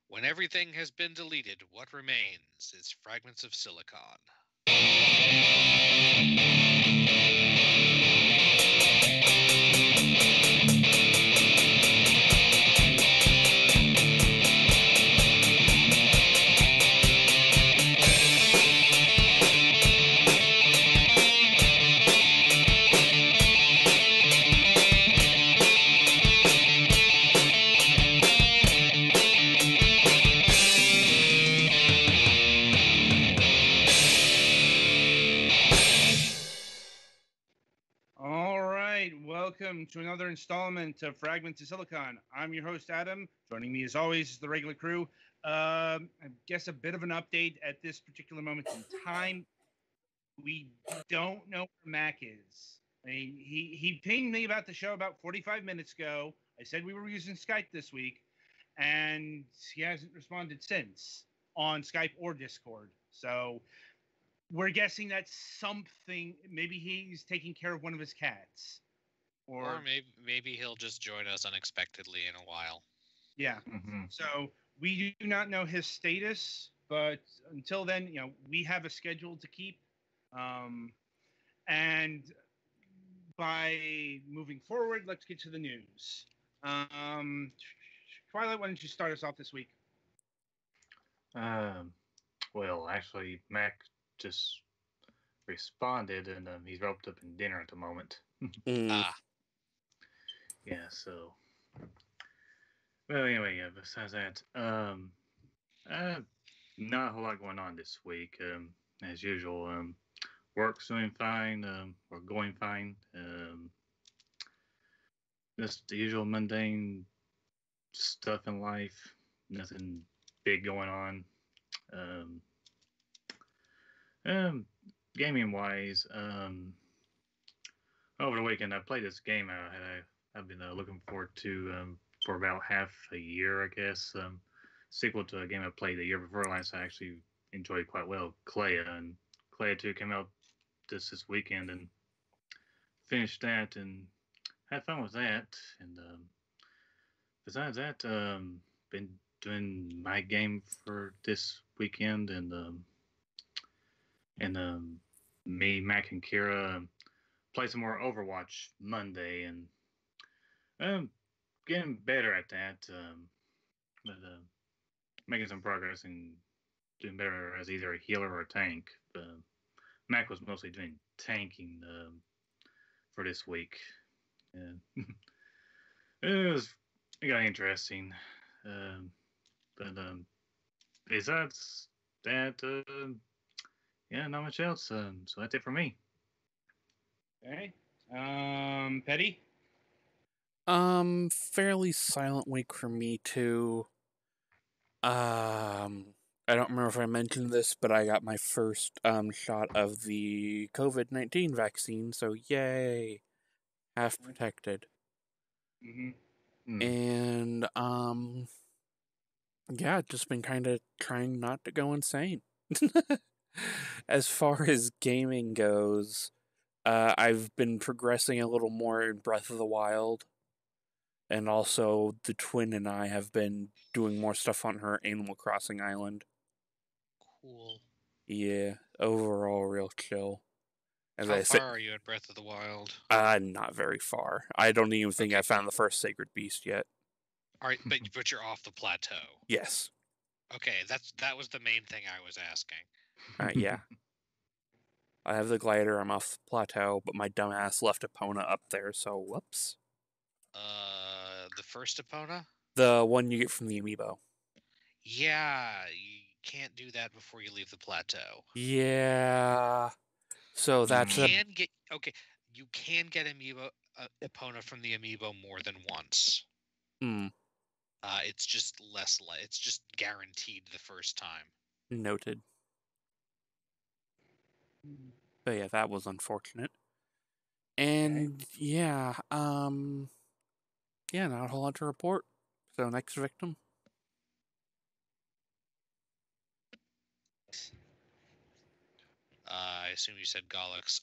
When everything has been deleted, what remains is fragments of silicon. Welcome to another installment of Fragments of Silicon. I'm your host, Adam. Joining me, as always, is the regular crew. I guess a bit of an update at this particular moment in time. We don't know where Mac is. I mean, he pinged me about the show about 45 minutes ago. I said we were using Skype this week, and he hasn't responded since on Skype or Discord. So we're guessing that's something. Maybe he's taking care of one of his cats. Or maybe he'll just join us unexpectedly in a while. Yeah. Mm-hmm. So we do not know his status, but until then, we have a schedule to keep. And by moving forward, let's get to the news. Twilight, why don't you start us off this week? Well, actually, Mac just responded, and he's roped up in dinner at the moment. Yeah, so. Well, anyway, besides that, not a whole lot going on this week. As usual, work's doing fine, or going fine. Just the usual mundane stuff in life. Nothing big going on. Gaming wise, over the weekend I played this game I've been looking forward to for about half a year, I guess. Sequel to a game I played the year before last. I actually enjoyed quite well, Clay, and Clay 2 came out this weekend, and finished that and had fun with that. And besides that, been doing my game for this weekend, and me, Mac, and Kira play some more Overwatch Monday, and getting better at that. But making some progress and doing better as either a healer or a tank. Mac was mostly doing tanking for this week. It got interesting. But besides that, yeah, not much else. So that's it for me. Okay. Petty? Fairly silent week for me too. I don't remember if I mentioned this, but I got my first shot of the COVID-19 vaccine, so yay, half protected. Mm-hmm. And yeah, just been kind of trying not to go insane. As far as gaming goes, I've been progressing a little more in Breath of the Wild. And also, the twin and I have been doing more stuff on her Animal Crossing island. Cool. Yeah, overall real chill. How far are you at Breath of the Wild? Not very far. I don't even think I found the first sacred beast yet. All right, but you're off the plateau. Yes. Okay, that was the main thing I was asking. Yeah. I have the glider, I'm off the plateau, but my dumbass left Epona up there, so whoops. The first Epona? The one you get from the amiibo. Yeah, you can't do that before you leave the plateau. Yeah. So that's you can get Epona from the amiibo more than once. It's just it's just guaranteed the first time. Noted. But yeah, that was unfortunate. And yeah, not a whole lot to report. So next victim. I assume you said Gollux.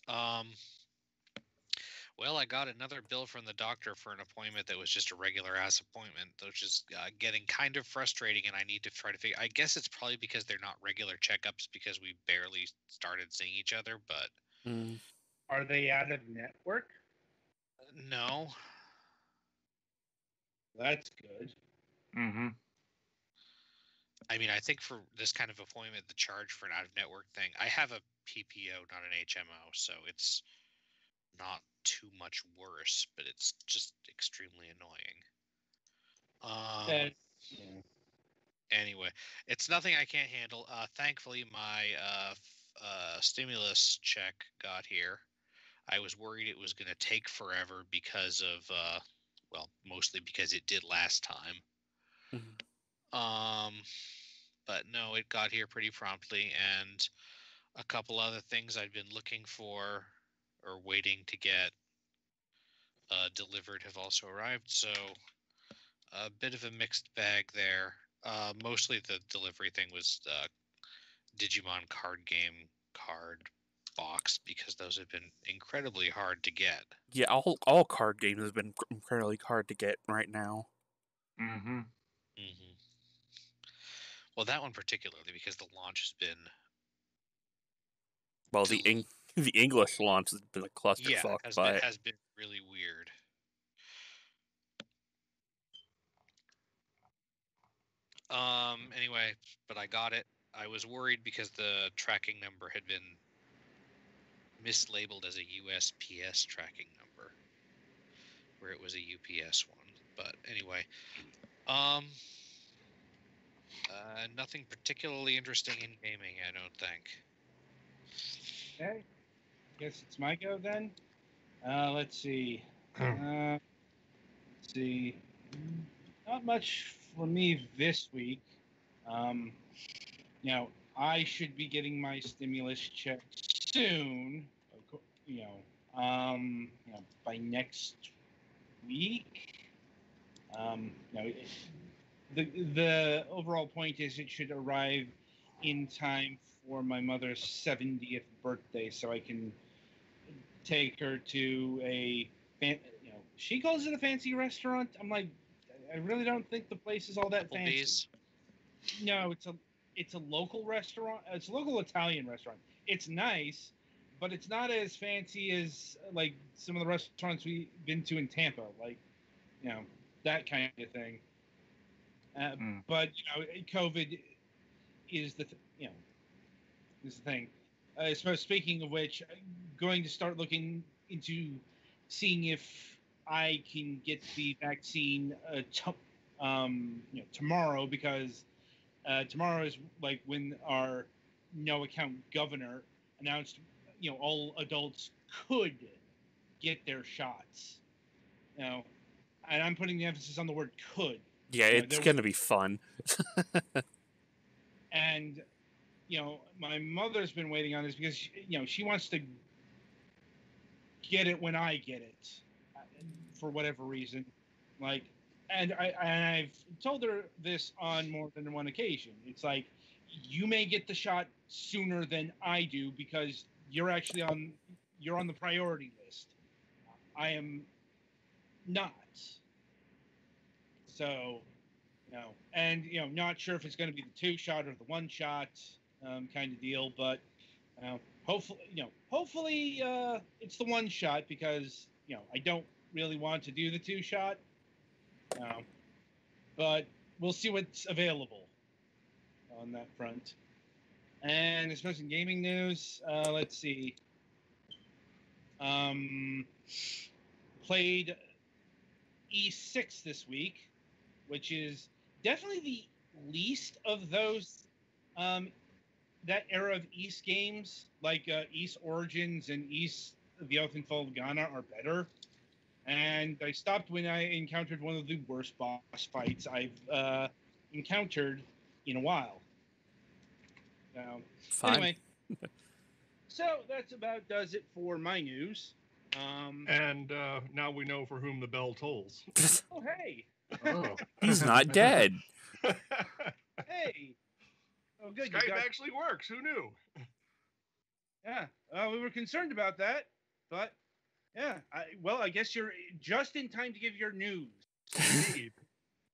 Well, I got another bill from the doctor for an appointment that was just a regular ass appointment, which is getting kind of frustrating, and I need to try to figure. I guess it's probably because they're not regular checkups because we barely started seeing each other. But Are they out of network? no, That's good. Mm-hmm. I mean, I think for this kind of appointment, the charge for an out-of-network thing, I have a PPO, not an HMO, so it's not too much worse, but it's just extremely annoying. Anyway, it's nothing I can't handle. Thankfully, my stimulus check got here. I was worried it was going to take forever because of, well, mostly because it did last time. But no, it got here pretty promptly, and a couple other things I'd been looking for or waiting to get delivered have also arrived. So a bit of a mixed bag there. Mostly the delivery thing was Digimon card game card box because those have been incredibly hard to get. Yeah, all card games have been incredibly hard to get right now. Mm-hmm. Mm-hmm. Well, that one particularly because the launch has been. Well, the English launch has been a clusterfuck, it has been really weird. Anyway, but I got it. I was worried because the tracking number had been mislabeled as a USPS tracking number, where it was a UPS one. But anyway, nothing particularly interesting in gaming, I don't think. Okay. Guess it's my go then. Let's see. Let's see. Not much for me this week. I should be getting my stimulus check soon. By next week. The overall point is it should arrive in time for my mother's 70th birthday, so I can take her to a she calls it a fancy restaurant. I'm like, I really don't think the place is all that fancy. No, it's a local restaurant. It's a local Italian restaurant. It's nice, but it's not as fancy as like some of the restaurants we've been to in Tampa, like that kind of thing. But COVID is the thing. I suppose, speaking of which, going to start looking into seeing if I can get the vaccine tomorrow, because tomorrow is like when our no account governor announced all adults could get their shots. And I'm putting the emphasis on the word could. Yeah, it's going to be fun. And my mother's been waiting on this because she wants to get it when I get it, for whatever reason. And I've told her this on more than one occasion. It's like, you may get the shot sooner than I do because you're actually on the priority list. I am not. So, and not sure if it's going to be the 2-shot or the 1-shot kind of deal, but hopefully it's the 1-shot, because I don't really want to do the 2-shot. But we'll see what's available on that front. And I suppose in gaming news, let's see. Played E6 this week, which is definitely the least of those that era of East games, like East Origins and East The Oathenfall of Ghana, are better. And I stopped when I encountered one of the worst boss fights I've encountered in a while. Anyway, so that's about does it for my news. And now we know for whom the bell tolls. Oh, hey. Oh. He's not dead. Hey. Oh, good. Skype actually works. Who knew? Yeah. We were concerned about that, but Yeah. I guess you're just in time to give your news. Indeed.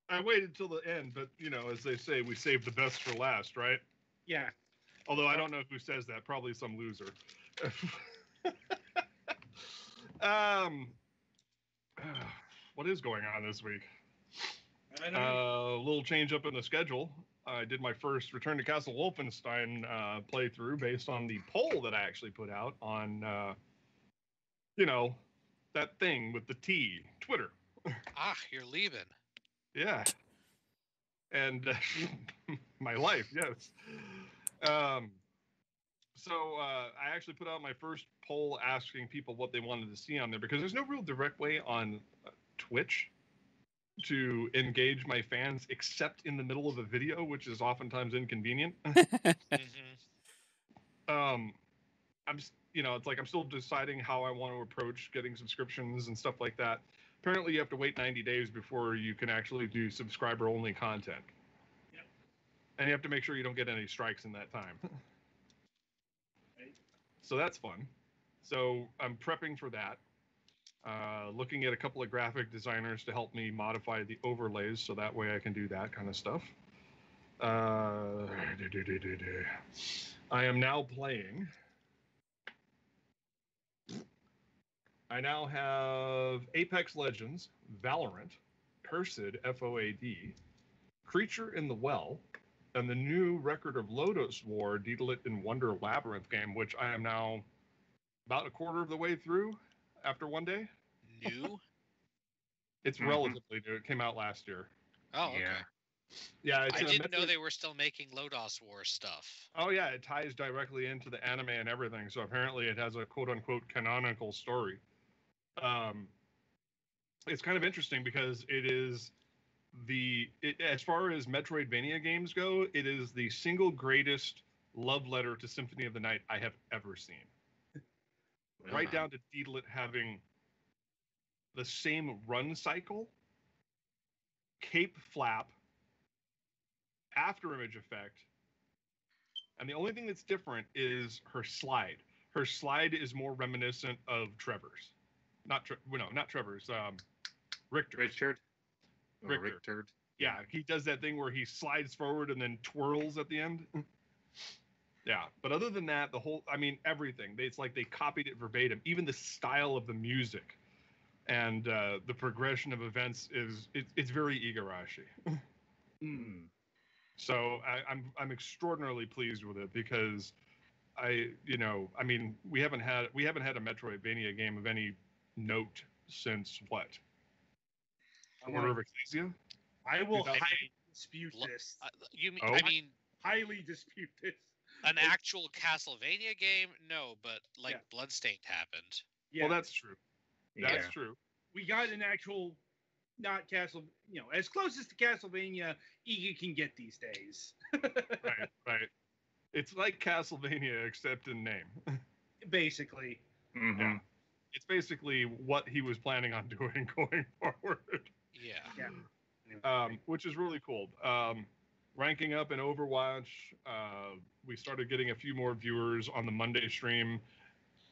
I waited till the end, but as they say, we save the best for last, right? Yeah. Although I don't know who says that. Probably some loser. What is going on this week? I don't know. A little change up in the schedule. I did my first Return to Castle Wolfenstein playthrough based on the poll that I actually put out on, that thing with the T, Twitter. You're leaving. Yeah. And my life, yes. So I actually put out my first poll asking people what they wanted to see on there, because there's no real direct way on Twitch to engage my fans except in the middle of a video, which is oftentimes inconvenient. I'm it's like I'm still deciding how I want to approach getting subscriptions and stuff like that. Apparently you have to wait 90 days before you can actually do subscriber only content. Yep. And you have to make sure you don't get any strikes in that time. Right. So that's fun. So I'm prepping for that. Looking at a couple of graphic designers to help me modify the overlays so that way I can do that kind of stuff. I am now playing. I now have Apex Legends, Valorant, Cursed, FOAD, Creature in the Well, and the new Record of Lodoss War, Daedalus in Wonder Labyrinth game, which I am now about a quarter of the way through after one day. New? It's relatively new. It came out last year. Oh, okay. Yeah, I didn't know they were still making Lodoss War stuff. Oh, yeah, it ties directly into the anime and everything, so apparently it has a quote-unquote canonical story. It's kind of interesting because it is as far as Metroidvania games go, it is the single greatest love letter to Symphony of the Night I have ever seen. Right down to Daedalus having the same run cycle, cape flap, after image effect, and the only thing that's different is her slide. Her slide is more reminiscent of Trevor's. Not Trevor's. Richard. Richter. Yeah, he does that thing where he slides forward and then twirls at the end. Yeah, but other than that, everything. It's like they copied it verbatim. Even the style of the music and the progression of events it's very Igarashi. So I'm extraordinarily pleased with it because we haven't had a Metroidvania game of any note since what? Order of Ecclesia? I will highly dispute this. Highly dispute this. An actual Castlevania game? No, but Bloodstained happened. Yeah. Well, that's true. That's true. We got an actual, not as close as to Castlevania Iga can get these days. Right. It's like Castlevania except in name. Basically. Mm-hmm. Yeah. It's basically what he was planning on doing going forward. Yeah. Which is really cool. Ranking up in Overwatch, we started getting a few more viewers on the Monday stream.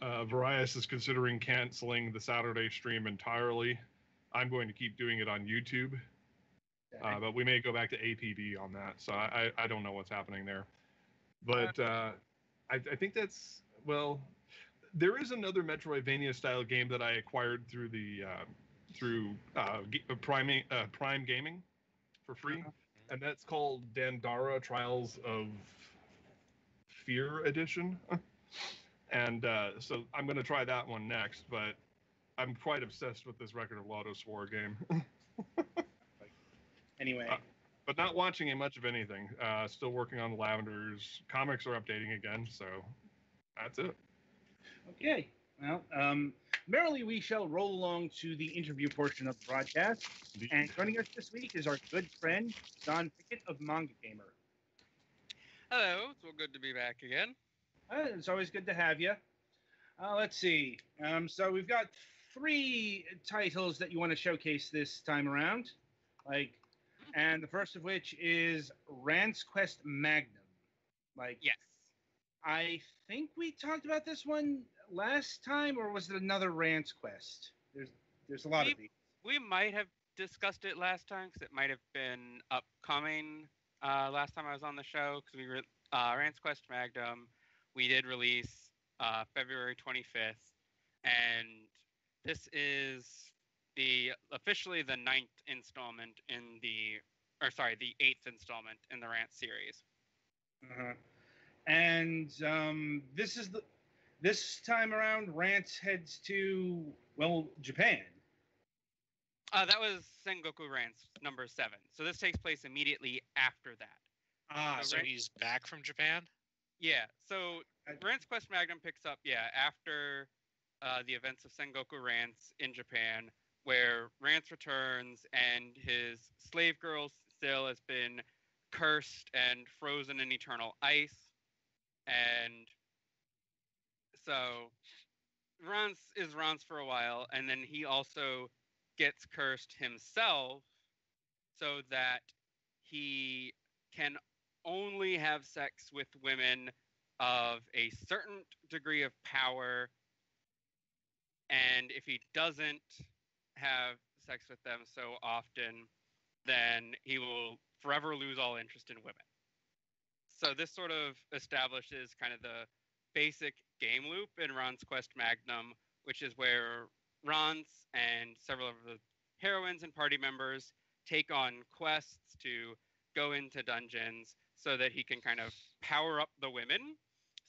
Varius is considering canceling the Saturday stream entirely. I'm going to keep doing it on YouTube. But we may go back to APB on that. So I don't know what's happening there. But I think that's, there is another Metroidvania style game that I acquired through Prime Gaming for free. And that's called Dandara Trials of Fear Edition. And so I'm going to try that one next, but I'm quite obsessed with this Record of Lodoss War game. Anyway. But not watching much of anything. Still working on the Lavenders. Comics are updating again, so that's it. Okay. Well, merrily we shall roll along to the interview portion of the broadcast. And joining us this week is our good friend, Don Pickett of MangaGamer. Hello. It's good to be back again. It's always good to have you. Let's see. So we've got 3 titles that you want to showcase this time around. And the first of which is Rand's Quest Magnum. Yes. I think we talked about this one last time, or was it another Rance quest? There's a lot of these. We might have discussed it last time because it might have been upcoming last time I was on the show because we were Rance Quest Magnum. We did release February 25th, and this is officially the 9th installment in the the 8th installment in the Rance series. Uh-huh. And this time around, Rance heads to Japan. That was Sengoku Rance number 7. So this takes place immediately after that. So he's back from Japan? Yeah. So Rance Quest Magnum picks up, after the events of Sengoku Rance in Japan, where Rance returns and his slave girl still has been cursed and frozen in eternal ice. And so Rance is Rance for a while, and then he also gets cursed himself so that he can only have sex with women of a certain degree of power, and if he doesn't have sex with them so often, then he will forever lose all interest in women. So this sort of establishes kind of the basic game loop in Ron's Quest Magnum, which is where Rance and several of the heroines and party members take on quests to go into dungeons so that he can kind of power up the women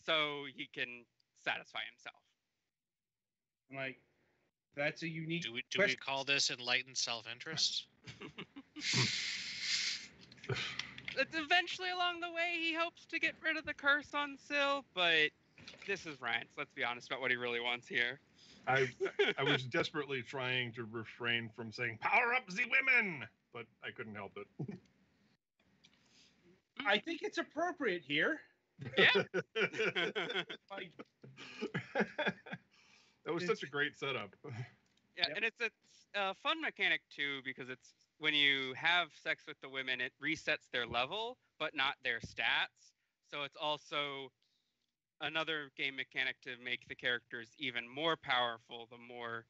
so he can satisfy himself. Like, that's a unique Do we call this enlightened self-interest? It's eventually along the way he hopes to get rid of the curse on Syl, but this is Rance. Let's be honest about what he really wants here. I was desperately trying to refrain from saying "power up the women," but I couldn't help it. I think it's appropriate here. Yeah. Like, that was such a great setup. Yeah, Yep. and it's a fun mechanic too because it's when you have sex with the women, it resets their level, but not their stats. So it's also another game mechanic to make the characters even more powerful the more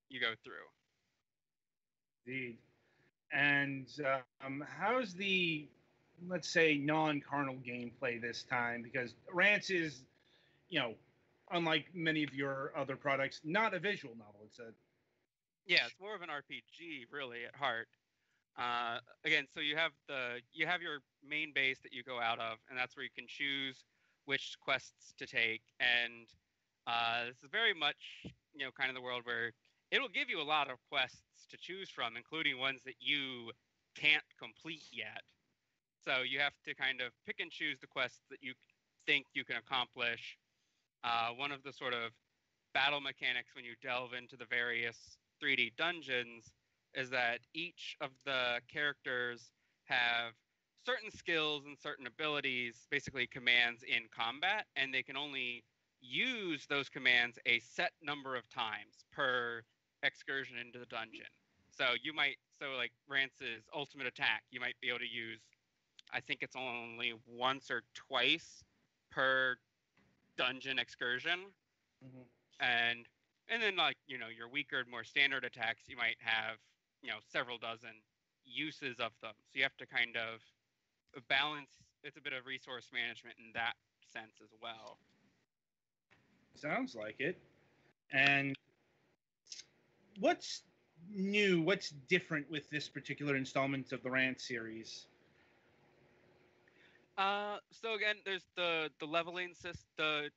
you go through. Indeed. And how's the, let's say, non-carnal gameplay this time? Because Rance is, unlike many of your other products, not a visual novel. Yeah, it's more of an RPG really at heart. Again, so you have your main base that you go out of, and that's where you can choose which quests to take. And this is very much kind of the world where it'll give you a lot of quests to choose from, including ones that you can't complete yet. So you have to kind of pick and choose the quests that you think you can accomplish. One of the sort of battle mechanics when you delve into the various 3D dungeons is that each of the characters have certain skills and certain abilities, basically commands in combat, and they can only use those commands a set number of times per excursion into the dungeon. So like Rance's ultimate attack, you might be able to use, I think it's only once or twice per dungeon excursion. Mm-hmm. And then like, your weaker, more standard attacks, you might have, several dozen uses of them. So you have to kind of balance. It's a bit of resource management in that sense as well. Sounds like it. And what's new? What's different with this particular installment of the Rant series? So again, there's the leveling system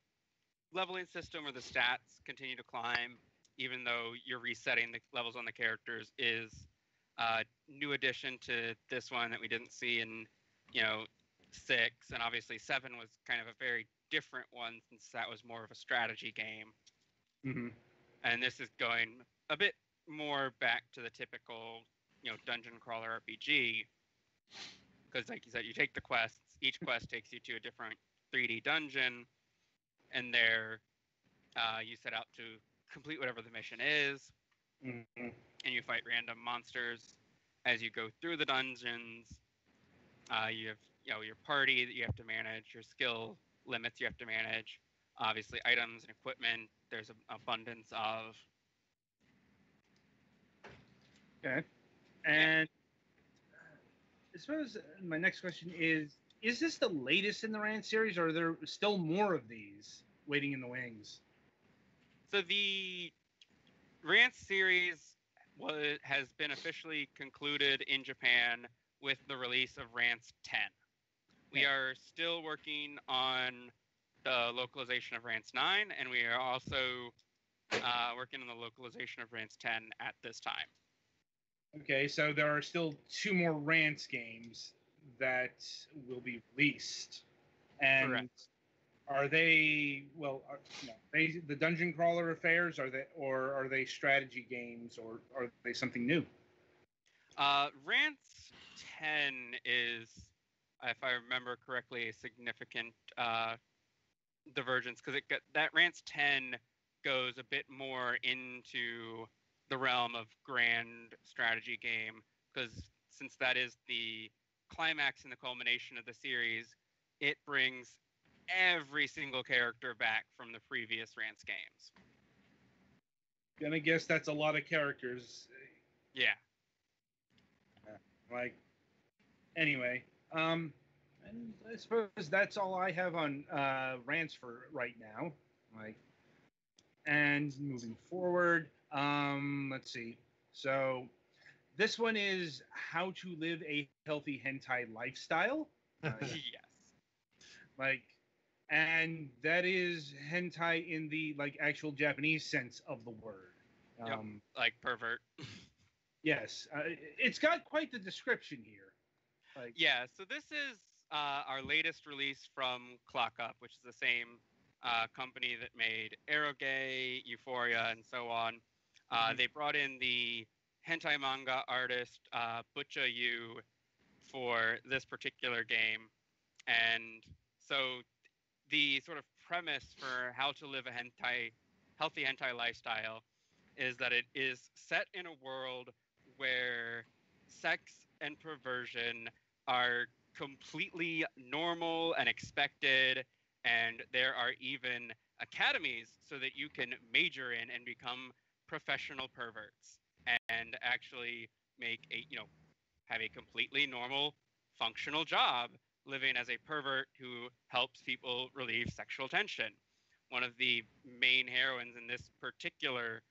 where the stats continue to climb, even though you're resetting the levels on the characters is a new addition to this one that we didn't see in 6, and obviously 7 was kind of a very different one since that was more of a strategy game. Mm-hmm. And this is going a bit more back to the typical dungeon crawler RPG, because like you said, you take the quests, each quest takes you to a different 3D dungeon, and there you set out to complete whatever the mission is. Mm-hmm. And you fight random monsters as you go through the dungeons. You have your party that you have to manage, your skill limits you have to manage. obviously items and equipment. There's an abundance of. Okay. And I suppose my next question is this the latest in the Rant series, or are there still more of these waiting in the wings? So the Rant series has been officially concluded in Japan with the release of Rants 10. We are still working on the localization of Rants 9, and we are also working on the localization of Rants 10 at this time. Okay, so there are still 2 more Rants games that will be released. And Correct. are they the dungeon crawler affairs? Are they strategy games, or are they something new? Rants 10 is, if I remember correctly, a significant divergence because that Rants 10 goes a bit more into the realm of grand strategy game, because since that is the climax and the culmination of the series, it brings every single character back from the previous Rants games. Gonna guess that's a lot of characters. Yeah. Anyway, and I suppose that's all I have on Rants for right now. And moving forward, let's see. So this one is how to live a healthy hentai lifestyle. Yes. And that is hentai in the actual Japanese sense of the word. Yep, like pervert. Yes, it's got quite the description here. Yeah, so this is our latest release from Clock Up, which is the same company that made Eroge, Euphoria, and so on. They brought in the hentai manga artist Butcha Yu for this particular game. And so the sort of premise for how to live a healthy hentai lifestyle is that it is set in a world where sex and perversion are completely normal and expected, and there are even academies so that you can major in and become professional perverts and actually have a completely normal functional job living as a pervert who helps people relieve sexual tension. One of the main heroines in this particular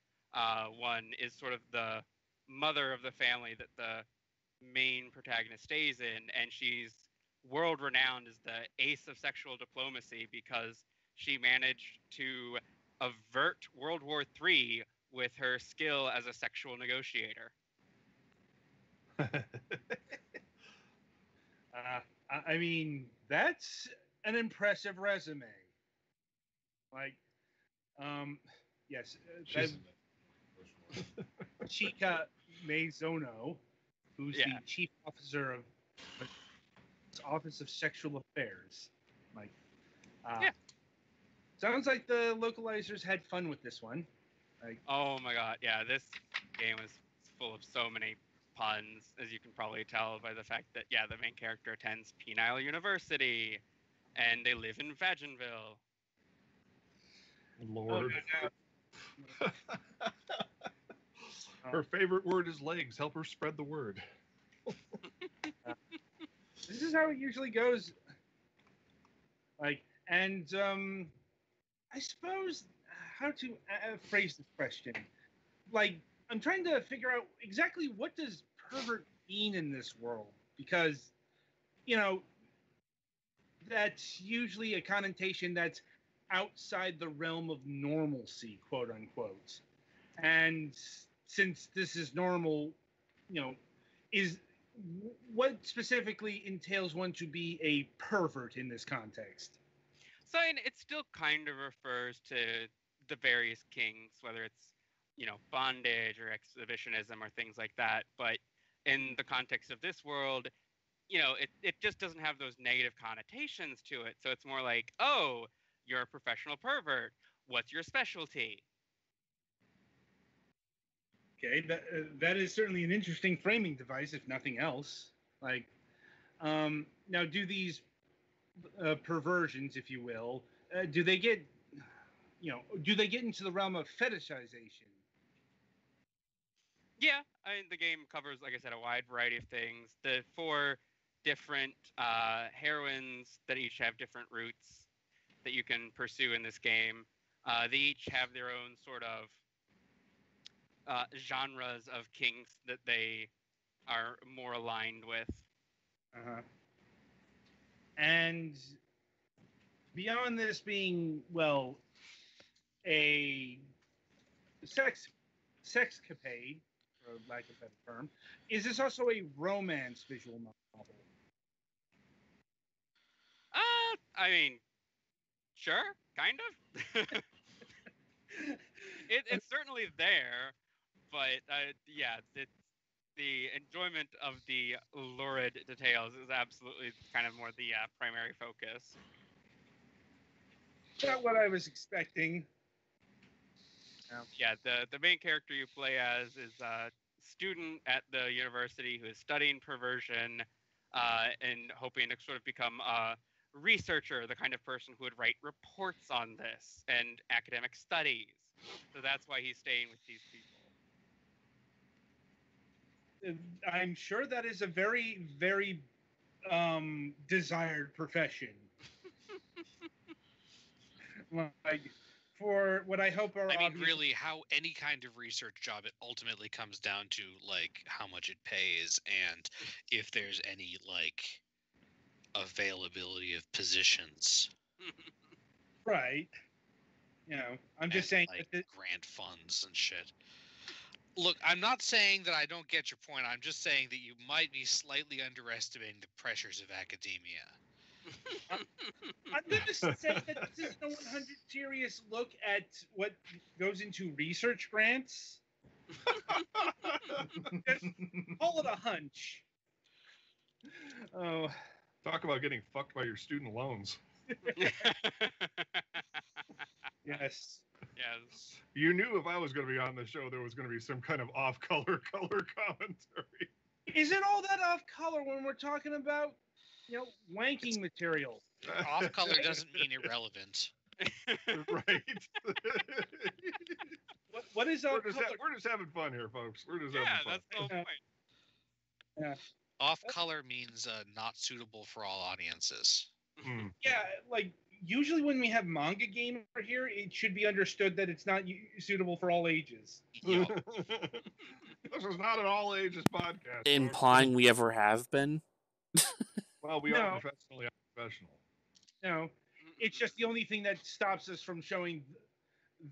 one is sort of the mother of the family that the main protagonist stays in, and she's world renowned as the ace of sexual diplomacy because she managed to avert World War III with her skill as a sexual negotiator. I mean, that's an impressive resume. Yes, Chika Meizono, who's the chief officer of the Office of Sexual Affairs. Sounds like the localizers had fun with this one. Oh my god, yeah, this game is full of so many puns, as you can probably tell by the fact that, the main character attends Penile University, and they live in Vaginville. Lord. Her favorite word is legs. Help her spread the word. This is how it usually goes. I suppose how to phrase this question. I'm trying to figure out exactly what does pervert mean in this world, because, that's usually a connotation that's outside the realm of normalcy, quote unquote. And since this is normal, is what specifically entails one to be a pervert in this context? So it still kind of refers to the various kings, whether it's, bondage or exhibitionism or things like that. But in the context of this world, it just doesn't have those negative connotations to it. So it's more like, oh, you're a professional pervert. What's your specialty? Okay, that is certainly an interesting framing device, if nothing else. Now, do these perversions, if you will, do they get do they get into the realm of fetishization? Yeah, I mean, the game covers, like I said, a wide variety of things. The 4 different heroines that each have different routes that you can pursue in this game. They each have their own sort of genres of kinks that they are more aligned with. Uh-huh. And beyond this being, well, a sexcapade, for lack of a better term, is this also a romance visual novel? I mean, sure, kind of. It's certainly there, but yeah, it's the enjoyment of the lurid details is absolutely kind of more the primary focus. Not what I was expecting. Yeah, the main character you play as is a student at the university who is studying perversion and hoping to sort of become a researcher, the kind of person who would write reports on this and academic studies. So that's why he's staying with these people. I'm sure that is a very, very desired profession. Like, for what I hope are. I mean, really, how any kind of research job, it ultimately comes down to like how much it pays and if there's any like availability of positions. Right. I'm just saying like that grant funds and shit. Look, I'm not saying that I don't get your point. I'm just saying that you might be slightly underestimating the pressures of academia. I'm going to say that this isn't a 100 serious look at what goes into research grants. Just call it a hunch. Oh. Talk about getting fucked by your student loans. Yes. Yes. You knew if I was going to be on the show, there was going to be some kind of off-color commentary. Is it all that off-color when we're talking about, wanking material? Off-color doesn't mean irrelevant. Right. What is off-color? We're just having fun here, folks. We're just Yeah, having fun. that's the whole point. Yeah. Off-color means not suitable for all audiences. Mm. Yeah, like usually when we have MangaGamer here, it should be understood that it's not suitable for all ages. Yup. This is not an all-ages podcast. Implying we ever have been? Well, we are professionally unprofessional. No, it's just the only thing that stops us from showing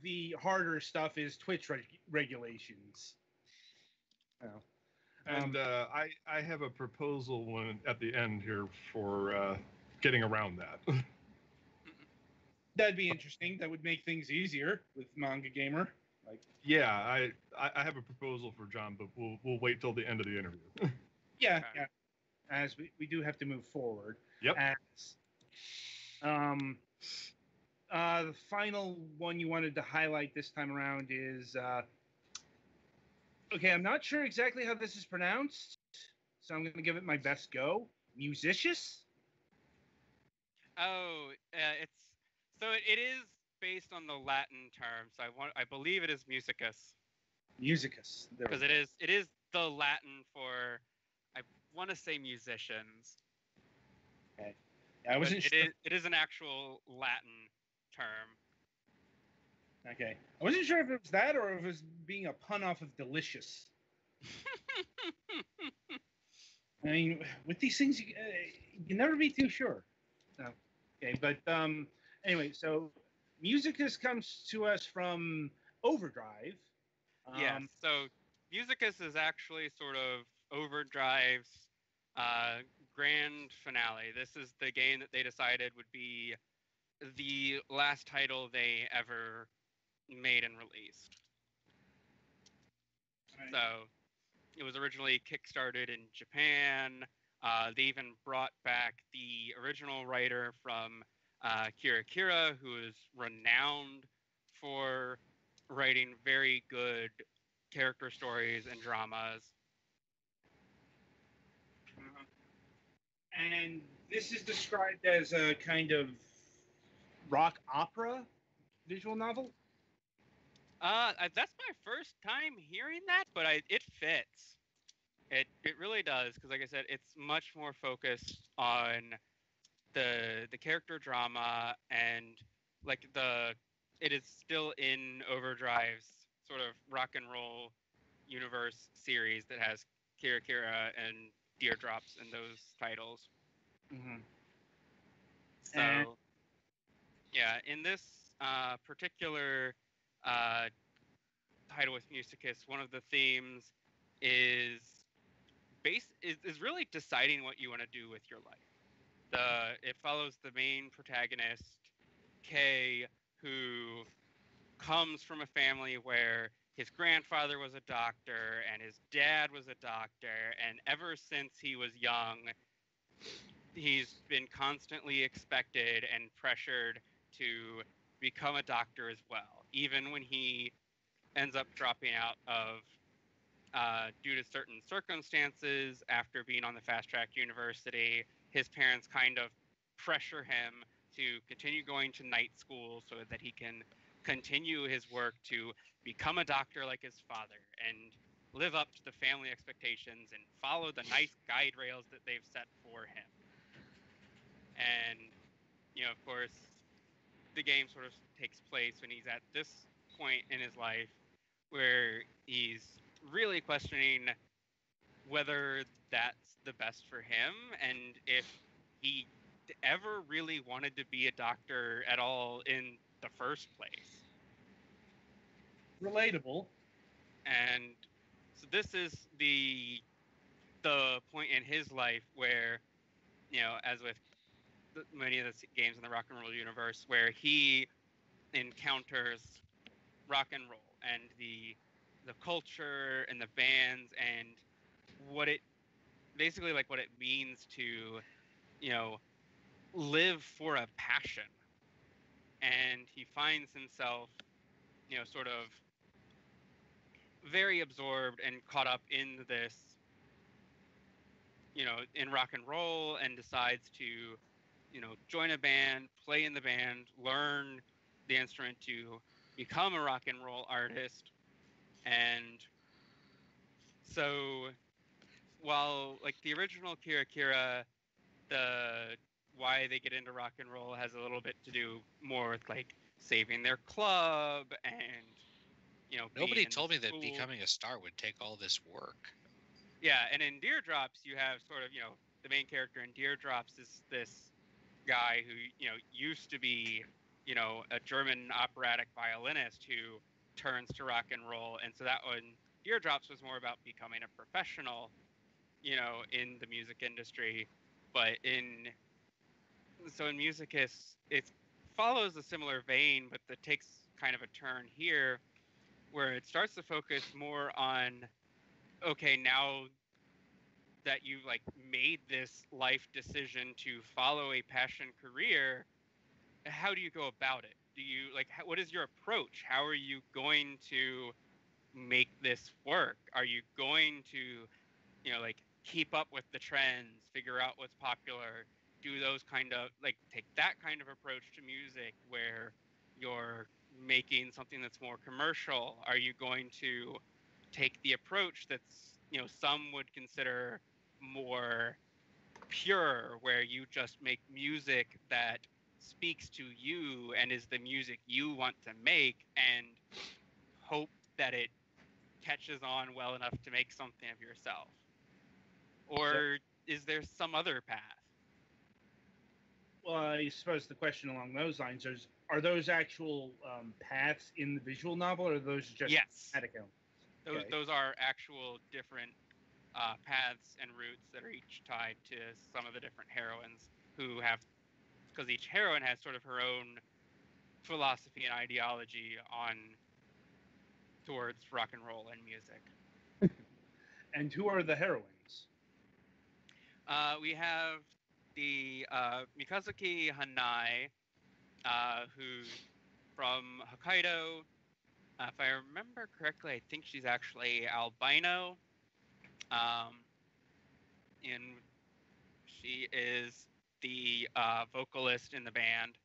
the harder stuff is Twitch regulations. Oh. And I have a proposal at the end here for getting around that. That'd be interesting. That would make things easier with MangaGamer. Yeah, I have a proposal for John, but we'll wait till the end of the interview. Yeah. As we do have to move forward. Yep. The final one you wanted to highlight this time around is okay. I'm not sure exactly how this is pronounced, so I'm going to give it my best go. Musicius. Oh, it is based on the Latin term, so I believe it is musicus. Musicus. Because it is the Latin for, I want to say musicians. Okay. I wasn't sure. It is an actual Latin term. Okay. I wasn't sure if it was that or if it was being a pun off of delicious. I mean, with these things, you can never be too sure. No. Okay, but anyway, so Musicus comes to us from Overdrive. Yeah, so Musicus is actually sort of Overdrive's grand finale. This is the game that they decided would be the last title they ever made and released. Right. So it was originally kickstarted in Japan. They even brought back the original writer from Kira, who is renowned for writing very good character stories and dramas. And this is described as a kind of rock opera. visual novel? That's my first time hearing that, but it fits. It really does, because like I said, it's much more focused on the character drama, and like it is still in Overdrive's sort of rock and roll universe series that has Kira Kira and Deardrops and those titles. Mm-hmm. So yeah, in this particular title with Musicus, one of the themes is is really deciding what you want to do with your life. It follows the main protagonist, Kay, who comes from a family where his grandfather was a doctor and his dad was a doctor, and ever since he was young, he's been constantly expected and pressured to become a doctor as well, even when he ends up dropping out of due to certain circumstances after being on the fast track university. His parents kind of pressure him to continue going to night school so that he can continue his work to become a doctor like his father and live up to the family expectations and follow the nice guide rails that they've set for him. And, of course, the game sort of takes place when he's at this point in his life where he's really questioning whether that's the best for him and if he ever really wanted to be a doctor at all in the first place. Relatable. And so this is the point in his life where, as with many of the games in the rock and roll universe, where he encounters rock and roll and the culture and the bands and what it basically like what it means to live for a passion. And he finds himself sort of very absorbed and caught up in this in rock and roll, and decides to join a band, play in the band, learn the instrument to become a rock and roll artist. And so while like the original Kira Kira, the why they get into rock and roll has a little bit to do more with like saving their club and Nobody told me that becoming a star would take all this work. Yeah, and in Deardrops you have sort of the main character in Deardrops is this guy who used to be a German operatic violinist who turns to rock and roll. And so that one, Deardrops, was more about becoming a professional in the music industry. But in Musicus, it follows a similar vein, but it takes kind of a turn here where it starts to focus more on, okay, now that you've like made this life decision to follow a passion career, how do you go about it? Do you what is your approach? How are you going to make this work? Are you going to keep up with the trends, figure out what's popular, do those kind of take that kind of approach to music where you're making something that's more commercial? Are you going to take the approach that's some would consider more pure, where you just make music that speaks to you and is the music you want to make, and hope that it catches on well enough to make something of yourself? Or is there some other path? Well, I suppose the question along those lines is: are those actual paths in the visual novel, or are those just thematic elements? Those are actual different paths and routes that are each tied to some of the different heroines who have, because each heroine has sort of her own philosophy and ideology towards rock and roll and music. And who are the heroines? We have the Mikazuki Hanai, who's from Hokkaido. If I remember correctly, I think she's actually albino. And she is the vocalist in the band.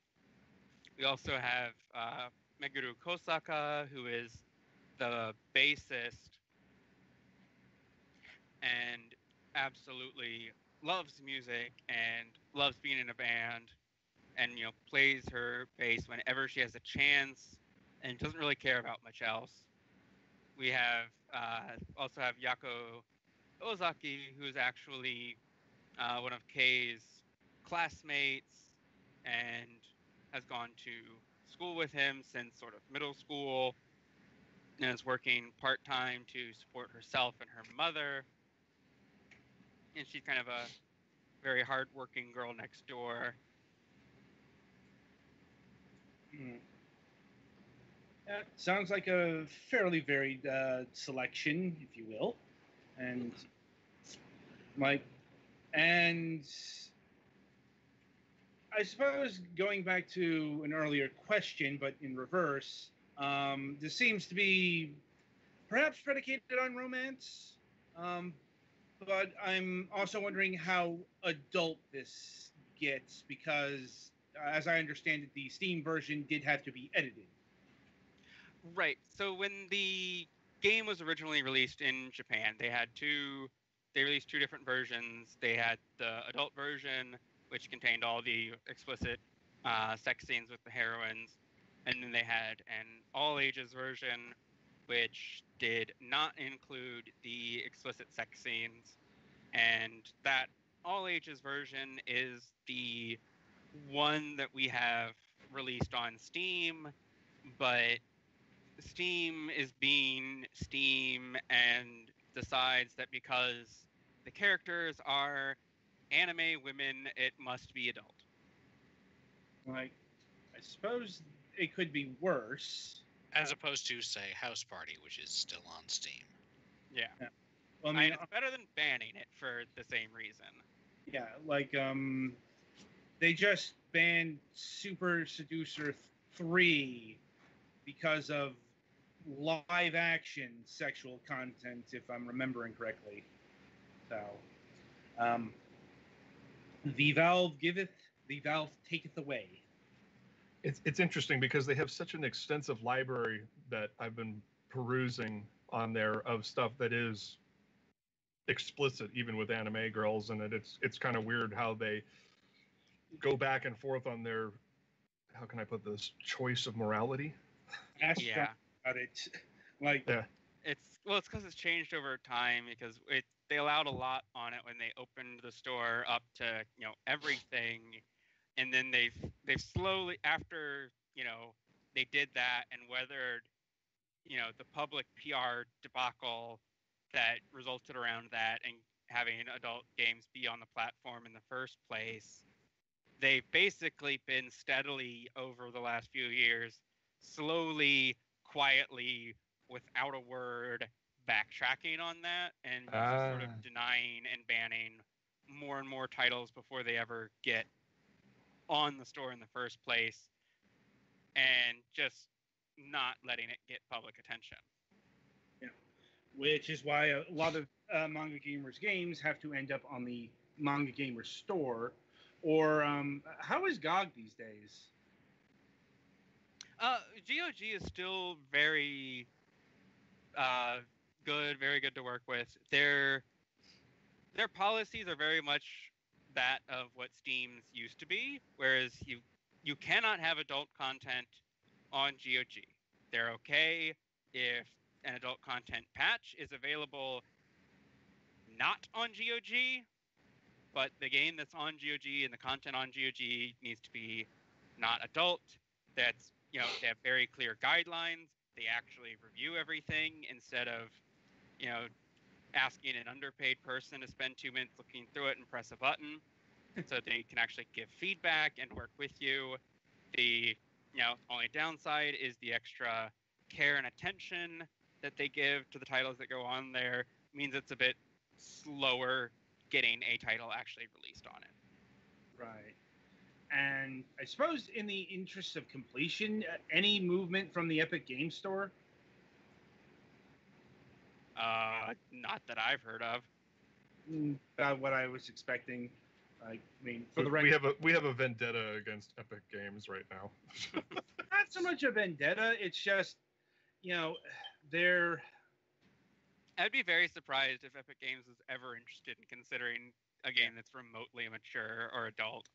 We also have Meguru Kosaka, who is the bassist and absolutely loves music and loves being in a band and plays her bass whenever she has a chance and doesn't really care about much else. We have also have Yako Ozaki, who's actually one of Kei's classmates and has gone to school with him since sort of middle school and is working part-time to support herself and her mother. And she's kind of a very hard-working girl next door. Sounds like a fairly varied selection, if you will, and and I suppose going back to an earlier question, but in reverse, this seems to be perhaps predicated on romance, but I'm also wondering how adult this gets because, as I understand it, the Steam version did have to be edited. Right. So when the game was originally released in Japan, they released two different versions. They had the adult version, which contained all the explicit sex scenes with the heroines, and then they had an all ages version, which did not include the explicit sex scenes. And that all ages version is the one that we have released on Steam, but Steam is being Steam and decides that because the characters are anime women, it must be adult. I suppose it could be worse. As opposed to, say, House Party, which is still on Steam. Yeah. Well, I mean, it's better than banning it for the same reason. Yeah, they just banned Super Seducer 3 because of live action sexual content, if I'm remembering correctly. So, the Valve giveth, the Valve taketh away. It's interesting because they have such an extensive library that I've been perusing on there of stuff that is explicit, even with anime girls, and it's kind of weird how they go back and forth on their, how can I put this, choice of morality. Yeah. About it. Yeah. It's because it's changed over time because they allowed a lot on it when they opened the store up to everything, and then they've slowly, after they did that and weathered the public PR debacle that resulted around that and having adult games be on the platform in the first place, they've basically been steadily over the last few years, slowly, quietly, without a word, backtracking on that and just sort of denying and banning more and more titles before they ever get on the store in the first place, and just not letting it get public attention. Yeah, which is why a lot of MangaGamer's games have to end up on the MangaGamer store. Or how is GOG these days? GOG is still very good, very good to work with. Their policies are very much that of what Steam's used to be, whereas you cannot have adult content on GOG. They're okay if an adult content patch is available not on GOG, but the game that's on GOG and the content on GOG needs to be not adult. That's, they have very clear guidelines. They actually review everything instead of, asking an underpaid person to spend 2 minutes looking through it and press a button. So they can actually give feedback and work with you. The only downside is the extra care and attention that they give to the titles that go on there means it's a bit slower getting a title actually released on it. Right. And I suppose in the interest of completion, any movement from the Epic Game Store? Not that I've heard of. About what I was expecting. I mean, for the we record, have a vendetta against Epic Games right now. not so much a vendetta. It's just, they're I'd be very surprised if Epic Games was ever interested in considering a game that's remotely mature or adult.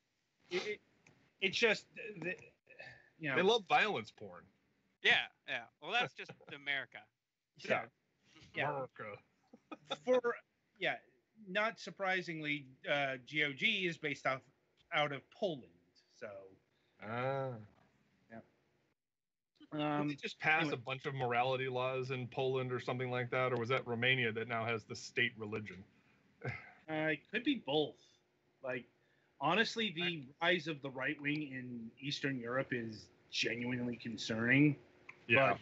it's just, They love violence porn. Yeah. Well, that's just America. So, yeah. America. Not surprisingly, GOG is based out of Poland. So, did they just pass a bunch of morality laws in Poland or something like that, or was that Romania that now has the state religion? It could be both. Like, honestly, the rise of the right wing in Eastern Europe is genuinely concerning. Yeah. But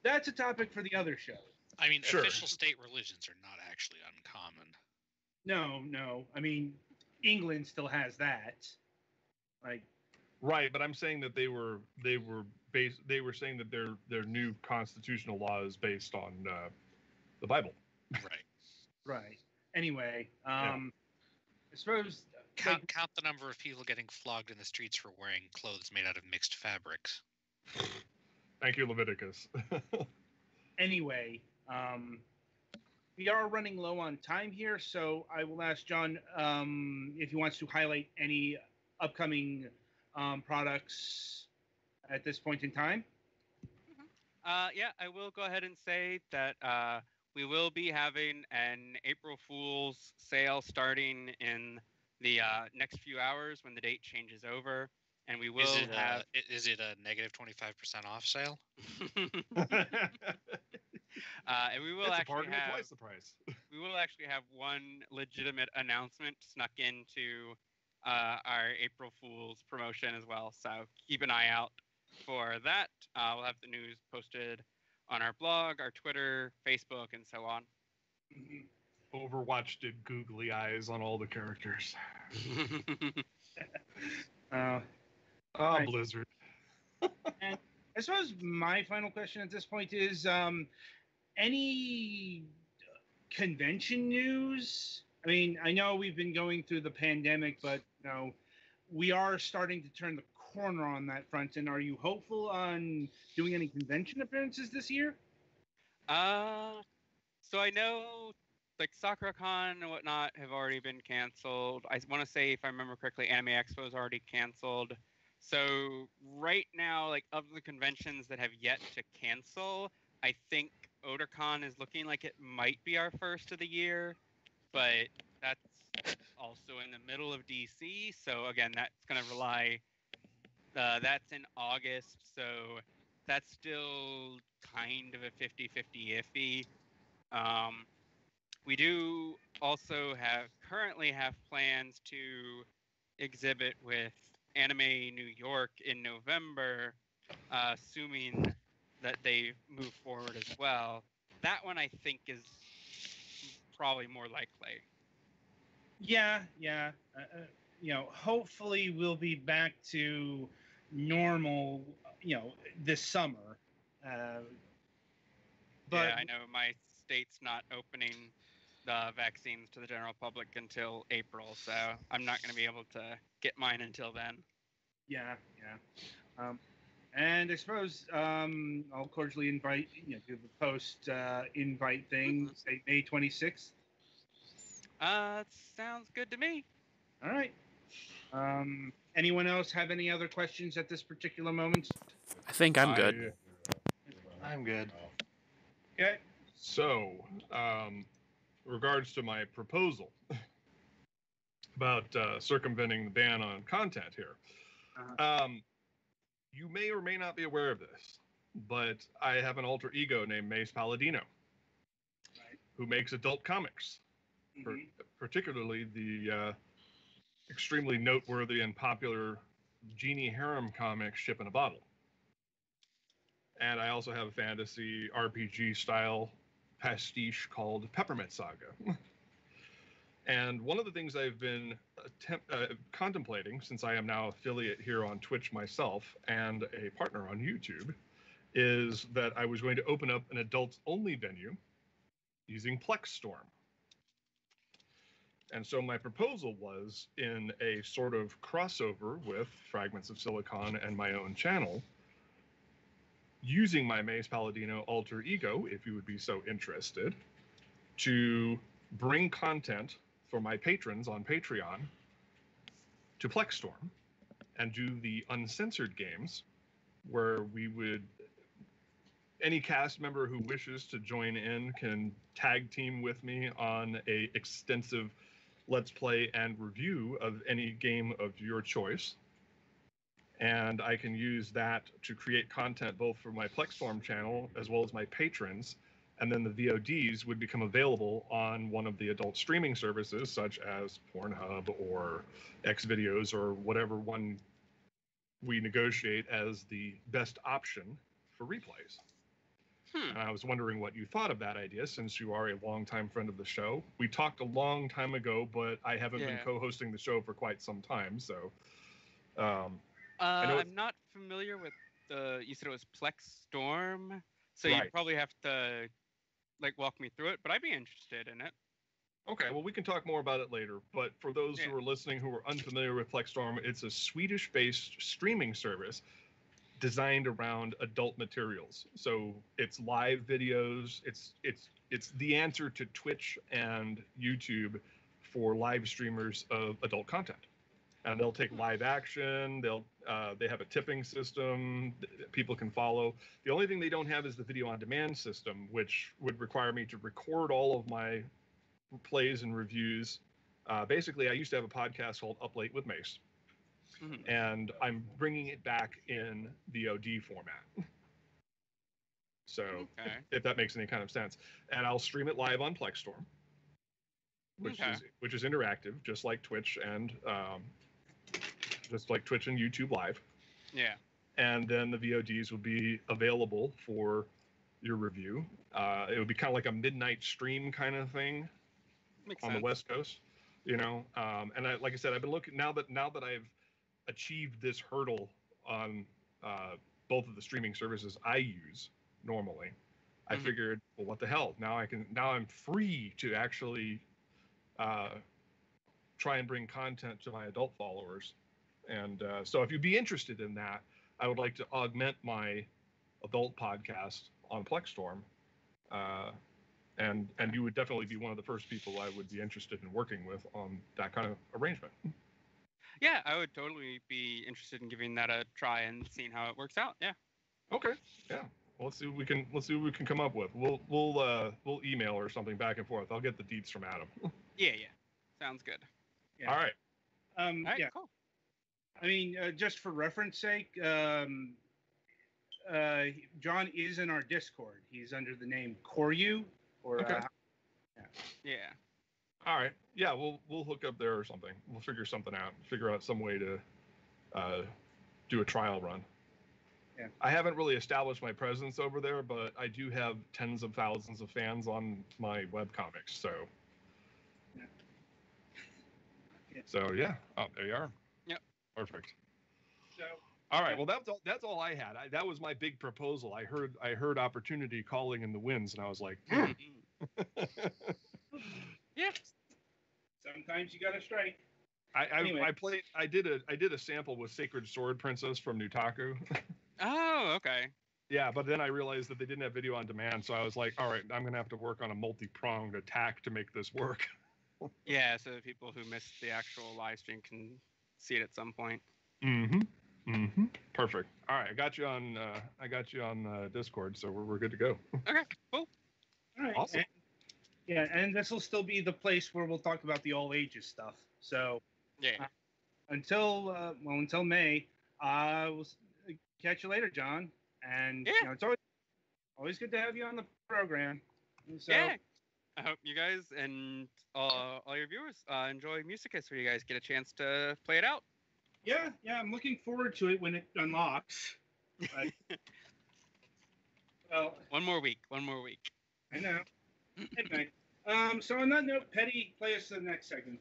that's a topic for the other show. I mean, Sure. official state religions are not actually uncommon. No. I mean, England still has that. Like, Right, but I'm saying that they were saying that their new constitutional law is based on the Bible. right. Anyway, Yeah. I suppose Count the number of people getting flogged in the streets for wearing clothes made out of mixed fabrics. Thank you, Leviticus. Anyway, we are running low on time here, so I will ask John if he wants to highlight any upcoming products at this point in time. Yeah, I will go ahead and say that we will be having an April Fool's sale starting in the next few hours when the date changes over, and we will have. Is it a negative 25% off sale? And we will It's a actually bargain at have. twice the price. We will actually have one legitimate announcement snuck into our April Fool's promotion as well. So keep an eye out for that. We'll have the news posted on our blog, our Twitter, Facebook, and so on. Overwatch did googly eyes on all the characters. Right. Blizzard. And I suppose my final question at this point is any convention news? I mean, I know we've been going through the pandemic, but we are starting to turn the corner on that front. And are you hopeful on doing any convention appearances this year? So I know like SakuraCon and whatnot have already been canceled. I want to say, if I remember correctly, Anime Expo is already canceled. So right now, like of the conventions that have yet to cancel, I think Otakon is looking like it might be our first of the year, but that's also in the middle of DC. So again, that's going to rely. That's in August, so that's still kind of a 50-50 iffy. We do also currently have plans to exhibit with Anime New York in November, assuming that they move forward as well. That one I think is probably more likely. Yeah. Hopefully we'll be back to normal, this summer. But yeah, I know my state's not opening the vaccines to the general public until April, so I'm not going to be able to get mine until then. Yeah. And I suppose I'll cordially invite to the post invite thing, say May 26th. Sounds good to me. All right. Anyone else have any other questions at this particular moment? I think I'm good. I'm good. Okay. So, regards to my proposal about circumventing the ban on content here, you may or may not be aware of this, but I have an alter ego named Mace Palladino, who makes adult comics, particularly the extremely noteworthy and popular Genie Harem comic Ship in a Bottle. And I also have a fantasy RPG style pastiche called Peppermint Saga. And one of the things I've been contemplating, since I am now affiliate here on Twitch myself and a partner on YouTube, is that I was going to open up an adults-only venue using Plex Storm. And so my proposal was, in a sort of crossover with Fragments of Silicon and my own channel, using my Mace Palladino alter ego, if you would be so interested, to bring content for my patrons on Patreon to Plexstorm and do the uncensored games, where we would, any cast member who wishes to join in can tag team with me on a extensive let's play and review of any game of your choice. And I can use that to create content both for my Plexstorm channel as well as my patrons. And then the VODs would become available on one of the adult streaming services, such as Pornhub or Xvideos or whatever one we negotiate as the best option for replays. And I was wondering what you thought of that idea, since you are a longtime friend of the show. We talked a long time ago, but I haven't been co-hosting the show for quite some time, so... I'm not familiar with you said it was Plexstorm, so Right. you'd probably have to, like, walk me through it, but I'd be interested in it. Okay, well, we can talk more about it later, but for those who are listening who are unfamiliar with Plexstorm, it's a Swedish-based streaming service designed around adult materials. So it's live videos. It's the answer to Twitch and YouTube for live streamers of adult content. And they'll take live action. They have a tipping system that people can follow. The only thing they don't have is the video on demand system, which would require me to record all of my plays and reviews. Basically, I used to have a podcast called Up Late with Mace. And I'm bringing it back in VOD format. So, if that makes any kind of sense. And I'll stream it live on Plexstorm, which is interactive, just like Twitch and YouTube Live. Yeah. And then the VODs will be available for your review. It would be kind of like a midnight stream kind of thing on the West Coast, you know. And like I said, I've been looking now that I've achieved this hurdle on both of the streaming services I use normally. I figured, well, what the hell? Now I'm free to actually try and bring content to my adult followers. And so if you'd be interested in that, I would like to augment my adult podcast on Plexstorm. And you would definitely be one of the first people I would be interested in working with on that kind of arrangement. Yeah, I would totally be interested in giving that a try and seeing how it works out. Yeah. Okay. Yeah. Well, let's see what we can come up with. We'll email or something back and forth. I'll get the deets from Adam. Yeah. Sounds good. Yeah. All right. All right, cool. I mean, just for reference sake, John is in our Discord. He's under the name Koryu. Yeah. All right. Yeah, we'll hook up there or something. We'll figure something out. Figure out some way to do a trial run. Yeah. I haven't really established my presence over there, but I do have tens of thousands of fans on my webcomics. So. So yeah. Oh, there you are. Yep. Perfect. So. All right. Well, that's all I had. That was my big proposal. I heard opportunity calling in the winds, and I was like. Yeah. Sometimes you gotta strike. I did a sample with Sacred Sword Princess from Nutaku. Oh, okay. Yeah, but then I realized that they didn't have video on demand, so I was like, all right, I'm gonna have to work on a multi-pronged attack to make this work. Yeah, so people who missed the actual live stream can see it at some point. Perfect. All right, I got you on Discord, so we're good to go. Okay, cool. All right. Awesome. And this will still be the place where we'll talk about the all ages stuff. So until May, we'll catch you later, John. And it's always good to have you on the program. So, I hope you guys and all your viewers enjoy Musicus, where you guys get a chance to play it out. Yeah, I'm looking forward to it when it unlocks. Well, one more week. I know. Anyway, so on that note, Petty, play us the next segment.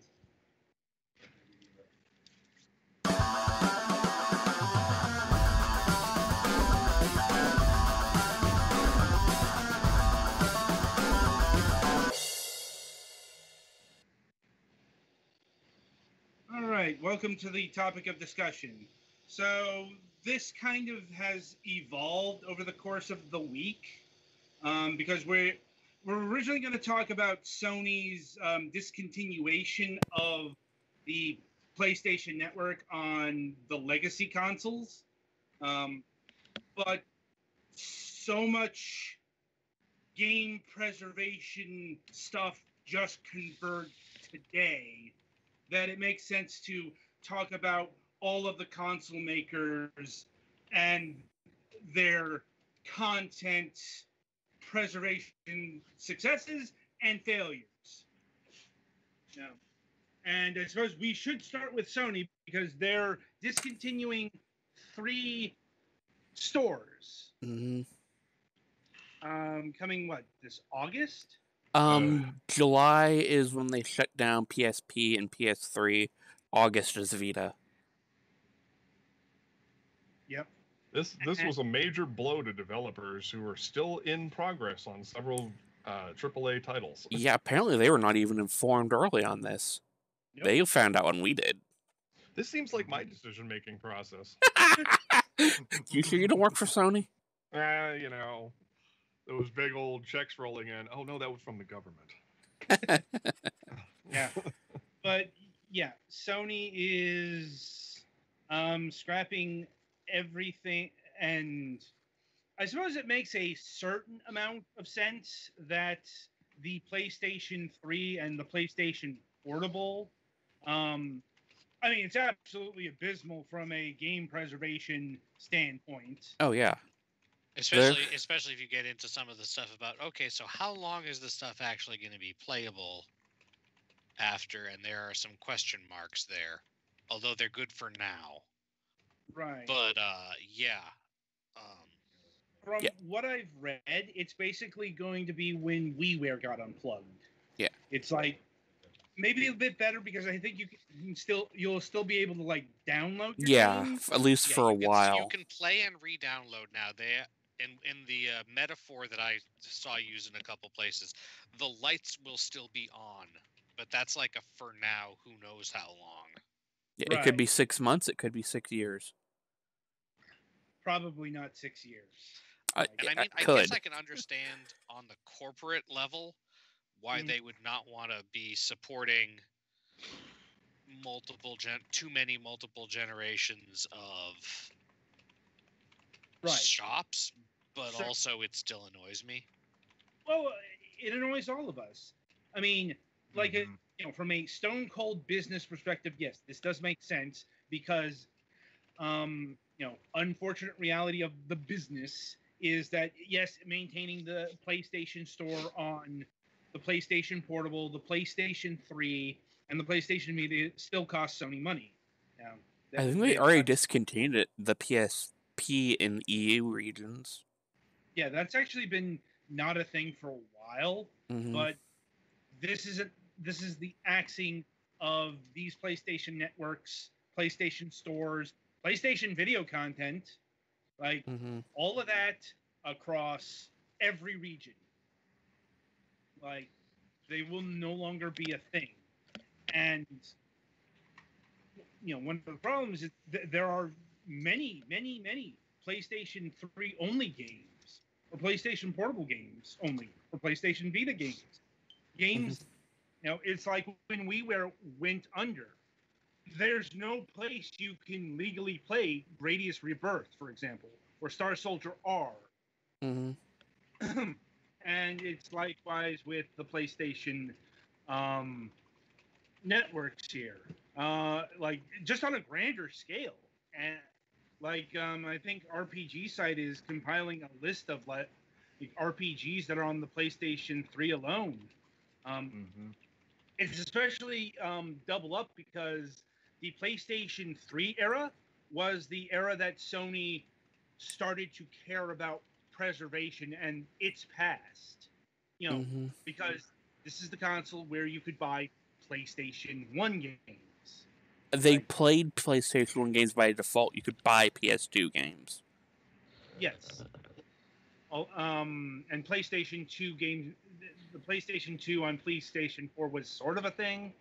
welcome to the topic of discussion. So this kind of has evolved over the course of the week, because we're originally going to talk about Sony's discontinuation of the PlayStation Network on the legacy consoles, but so much game preservation stuff just converged today that it makes sense to talk about all of the console makers and their content preservation successes and failures. Yeah. And I suppose we should start with Sony because they're discontinuing 3 stores. Mm-hmm. Coming this August? July is when they shut down PSP and PS3. August is Vita. Yep. This was a major blow to developers who are still in progress on several AAA titles. Yeah, apparently they were not even informed early on this. Yep. They found out when we did. This seems like my decision-making process. You sure you don't work for Sony? You know, those big old checks rolling in. Oh no, that was from the government. Yeah. But yeah, Sony is scrapping everything, and I suppose it makes a certain amount of sense that the PlayStation 3 and the PlayStation Portable, I mean, it's absolutely abysmal from a game preservation standpoint. Oh, yeah. Especially if you get into some of the stuff about, okay, so how long is this stuff actually going to be playable after? And there are some question marks there, although they're good for now. Right. But, yeah. From what I've read, it's basically going to be when WiiWare got unplugged. Yeah. It's like maybe a bit better because I think you'll still be able to download your games. At least for a while. You can play and re-download now. In the metaphor that I saw used in a couple places, the lights will still be on, but that's like a for now. Who knows how long? Yeah, right. It could be 6 months. It could be 6 years. Probably not 6 years. I guess I can understand on the corporate level why they would not want to be supporting too many multiple generations of shops, but also it still annoys me. Well, it annoys all of us. I mean, from a stone cold business perspective, yes, this does make sense because, unfortunate reality of the business is that, yes, maintaining the PlayStation Store on the PlayStation Portable, the PlayStation 3, and the PlayStation Vita still costs Sony money. I think they already discontinued the PSP in EU regions. Yeah, that's actually been not a thing for a while, but this is the axing of these PlayStation networks, PlayStation stores, PlayStation video content, all of that across every region. They will no longer be a thing. And, one of the problems is there are many, many, many PlayStation 3 only games, or PlayStation Portable games only, or PlayStation Vita games. It's like when WiiWare went under. There's no place you can legally play Gradius Rebirth, for example, or Star Soldier R. And it's likewise with the PlayStation networks here. Just on a grander scale. And I think RPG Site is compiling a list of RPGs that are on the PlayStation 3 alone. It's especially double up because the PlayStation 3 era was the era that Sony started to care about preservation and its past. Because this is the console where you could buy PlayStation 1 games. They played PlayStation 1 games by default. You could buy PS2 games. Yes. And PlayStation 2 games, the PlayStation 2 on PlayStation 4 was sort of a thing.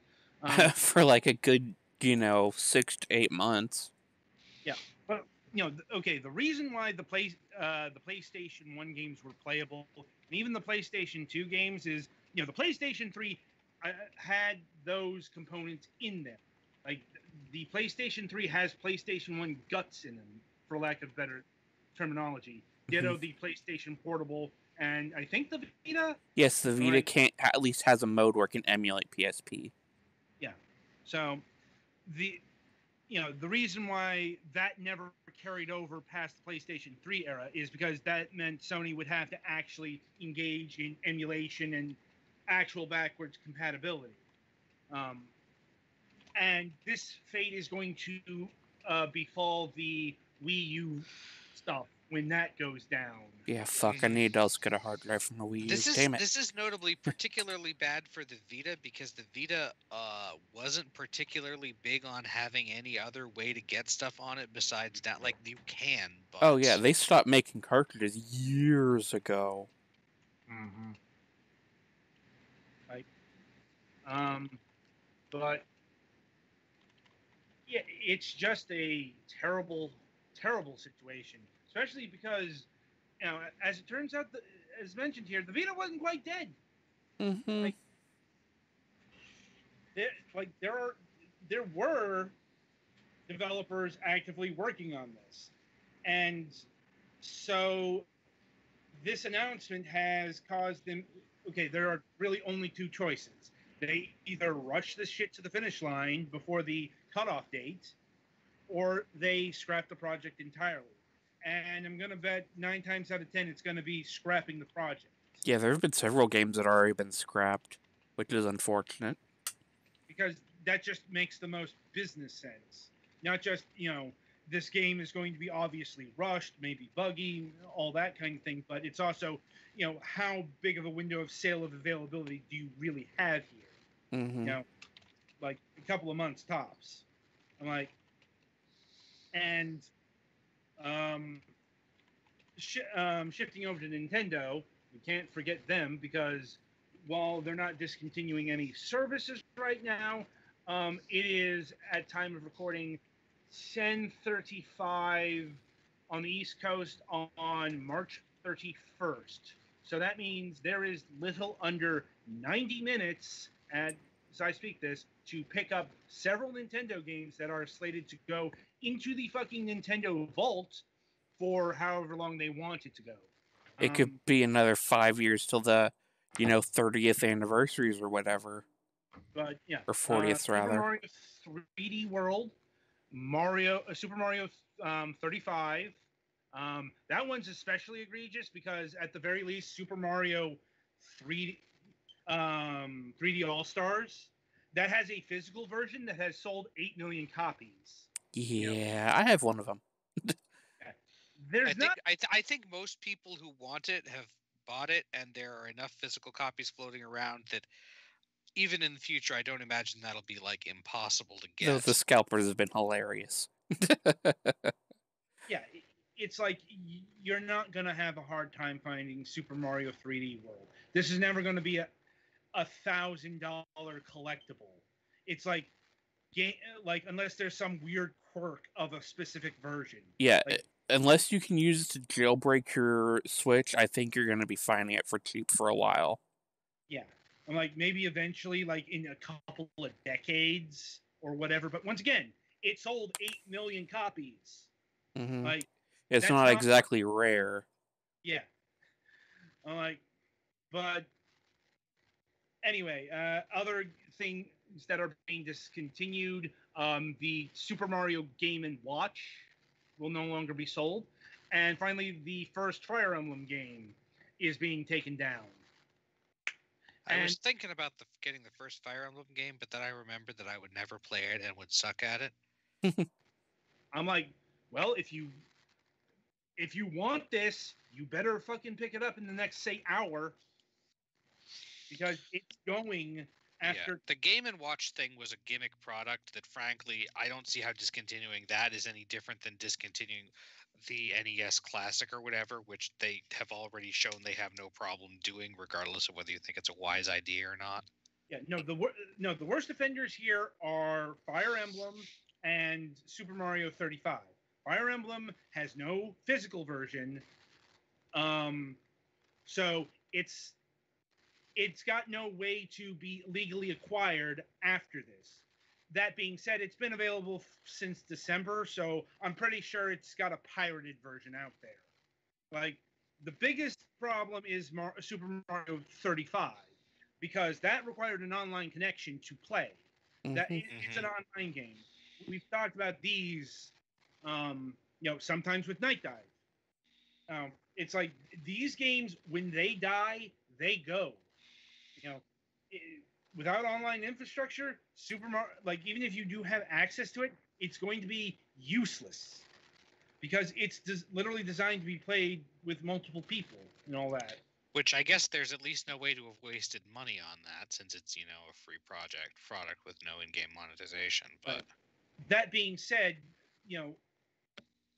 For a good 6 to 8 months. But okay, the reason why the PlayStation 1 games were playable, and even the PlayStation 2 games, is the PlayStation 3 had those components in them. Like the PlayStation 3 has PlayStation 1 guts in them, for lack of better terminology. Ditto the PlayStation Portable, and I think the Vita. Yes, the Vita at least has a mode where it can emulate PSP. Yeah. So the reason why that never carried over past the PlayStation 3 era is because that meant Sony would have to actually engage in emulation and actual backwards compatibility. And this fate is going to befall the Wii U stuff when that goes down. Yeah, fuck. I need to get a hard drive from the Wii U. Damn it. This is notably particularly bad for the Vita because the Vita wasn't particularly big on having any other way to get stuff on it besides that. Like, you can, but... Oh, yeah. They stopped making cartridges years ago. Mm-hmm. But yeah, it's just a terrible, terrible situation, especially because, as it turns out, as mentioned here, the Vita wasn't quite dead. Mm-hmm. There were developers actively working on this, and so this announcement has caused them. Okay, there are really only two choices. They either rush this shit to the finish line before the cutoff date, or they scrap the project entirely. And I'm going to bet 9 times out of 10 it's going to be scrapping the project. Yeah, there have been several games that have already been scrapped, which is unfortunate. Because that just makes the most business sense. Not just, this game is going to be obviously rushed, maybe buggy, all that kind of thing, but it's also, how big of a window of sale of availability do you really have here? Mm-hmm. Like a couple of months tops. I'm like, and shifting over to Nintendo, we can't forget them because while they're not discontinuing any services right now, it is at time of recording 10:35 on the East Coast on March 31st. So that means there is little under 90 minutes as I speak this to pick up several Nintendo games that are slated to go into the fucking Nintendo vault for however long they want it to go. It could be another 5 years till the, 30th anniversaries or whatever. But yeah, or 40th rather. Super Mario 3D World, Super Mario 35. That one's especially egregious because at the very least, Super Mario 3D 3D All Stars that has a physical version that has sold 8 million copies. Yeah, I have one of them. I think most people who want it have bought it, and there are enough physical copies floating around that even in the future, I don't imagine that'll be like impossible to get. The scalpers have been hilarious. Yeah, it's like you're not gonna have a hard time finding Super Mario 3D World. This is never gonna be a $1,000 collectible. It's like unless there's some weird quirk of a specific version. Yeah, unless you can use it to jailbreak your Switch, I think you're gonna be finding it for cheap for a while. Yeah. I'm like, maybe eventually, like in a couple of decades or whatever. But once again, it sold 8 million copies. Mm-hmm. Like, it's not exactly rare. Yeah. I'm like, but anyway, other things that are being discontinued, the Super Mario Game & Watch will no longer be sold. And finally, the first Fire Emblem game is being taken down. I was thinking about getting the first Fire Emblem game, but then I remembered that I would never play it and would suck at it. I'm like, well, if you want this, you better fucking pick it up in the next, say, hour. Because it's going after... Yeah, the Game & Watch thing was a gimmick product that, frankly, I don't see how discontinuing that is any different than discontinuing the NES Classic or whatever, which they have already shown they have no problem doing, regardless of whether you think it's a wise idea or not. Yeah, the worst offenders here are Fire Emblem and Super Mario 35. Fire Emblem has no physical version, so it's got no way to be legally acquired after this. That being said, it's been available since December, so I'm pretty sure it's got a pirated version out there. Like, the biggest problem is Super Mario 35, because that required an online connection to play. That it's an online game. We've talked about these, sometimes with Night Dive. It's like these games, when they die, they go. You know, without online infrastructure, Super Mario, like even if you do have access to it, it's going to be useless because it's literally designed to be played with multiple people and all that. Which I guess there's at least no way to have wasted money on that, since it's a free product with no in-game monetization. But that being said,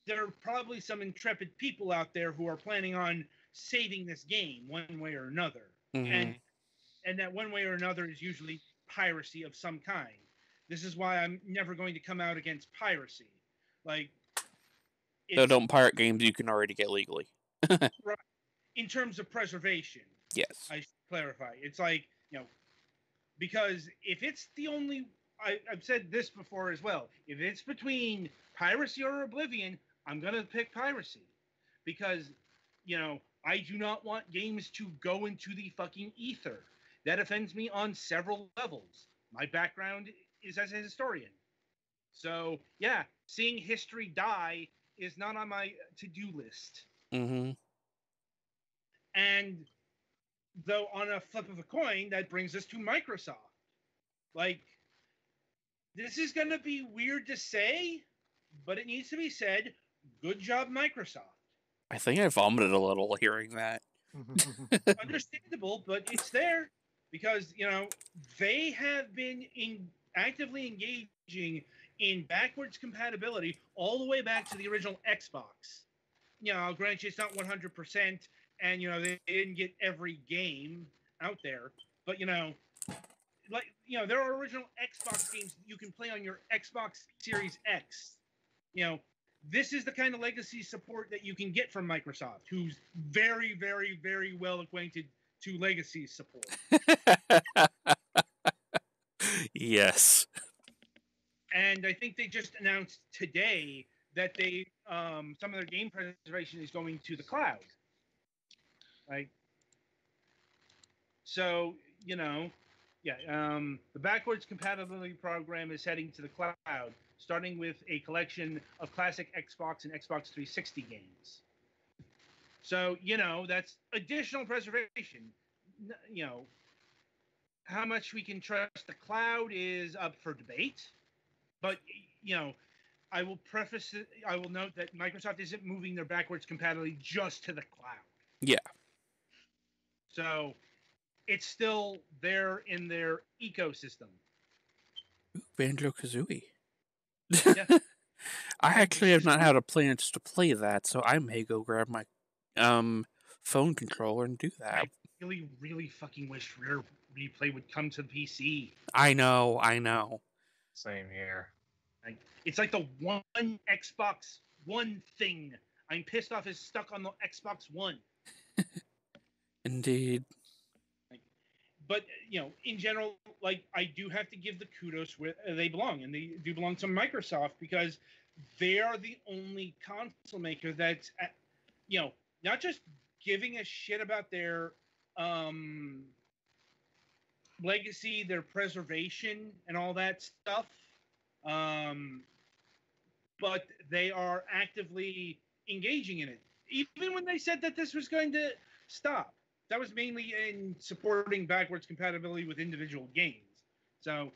there are probably some intrepid people out there who are planning on saving this game one way or another, and that one way or another is usually piracy of some kind. This is why I'm never going to come out against piracy. Like, so don't pirate games you can already get legally. Right. In terms of preservation. Yes. I should clarify. It's like, because if it's the only, I've said this before as well, if it's between piracy or Oblivion, I'm going to pick piracy. Because, I do not want games to go into the fucking ether. That offends me on several levels. My background is as a historian. So, yeah, seeing history die is not on my to-do list. And though on a flip of a coin, that brings us to Microsoft. Like, this is going to be weird to say, but it needs to be said. Good job, Microsoft. I think I vomited a little hearing that. Understandable, but it's there because, they have been actively engaging in backwards compatibility all the way back to the original Xbox. I'll grant you it's not 100%, and, they didn't get every game out there, but, there are original Xbox games you can play on your Xbox Series X. This is the kind of legacy support that you can get from Microsoft, who's very, very, very well acquainted to legacy support. Yes. And I think they just announced today that they some of their game preservation is going to the cloud. Right? So, the backwards compatibility program is heading to the cloud, starting with a collection of classic Xbox and Xbox 360 games. So, that's additional preservation. How much we can trust the cloud is up for debate. But, I will note that Microsoft isn't moving their backwards compatibility just to the cloud. Yeah. So, it's still there in their ecosystem. Banjo-Kazooie. Yeah. I actually have not had a plans to play that, so I may go grab my phone controller and do that. I really, really fucking wish Rare Replay would come to the PC. I know. Same here. It's like the one Xbox One thing I'm pissed off is stuck on the Xbox One. Indeed. But, in general, I do have to give the kudos where they belong, and they do belong to Microsoft because they are the only console maker that's, not just giving a shit about their legacy, their preservation, and all that stuff, but they are actively engaging in it. Even when they said that this was going to stop. That was mainly in supporting backwards compatibility with individual games. So,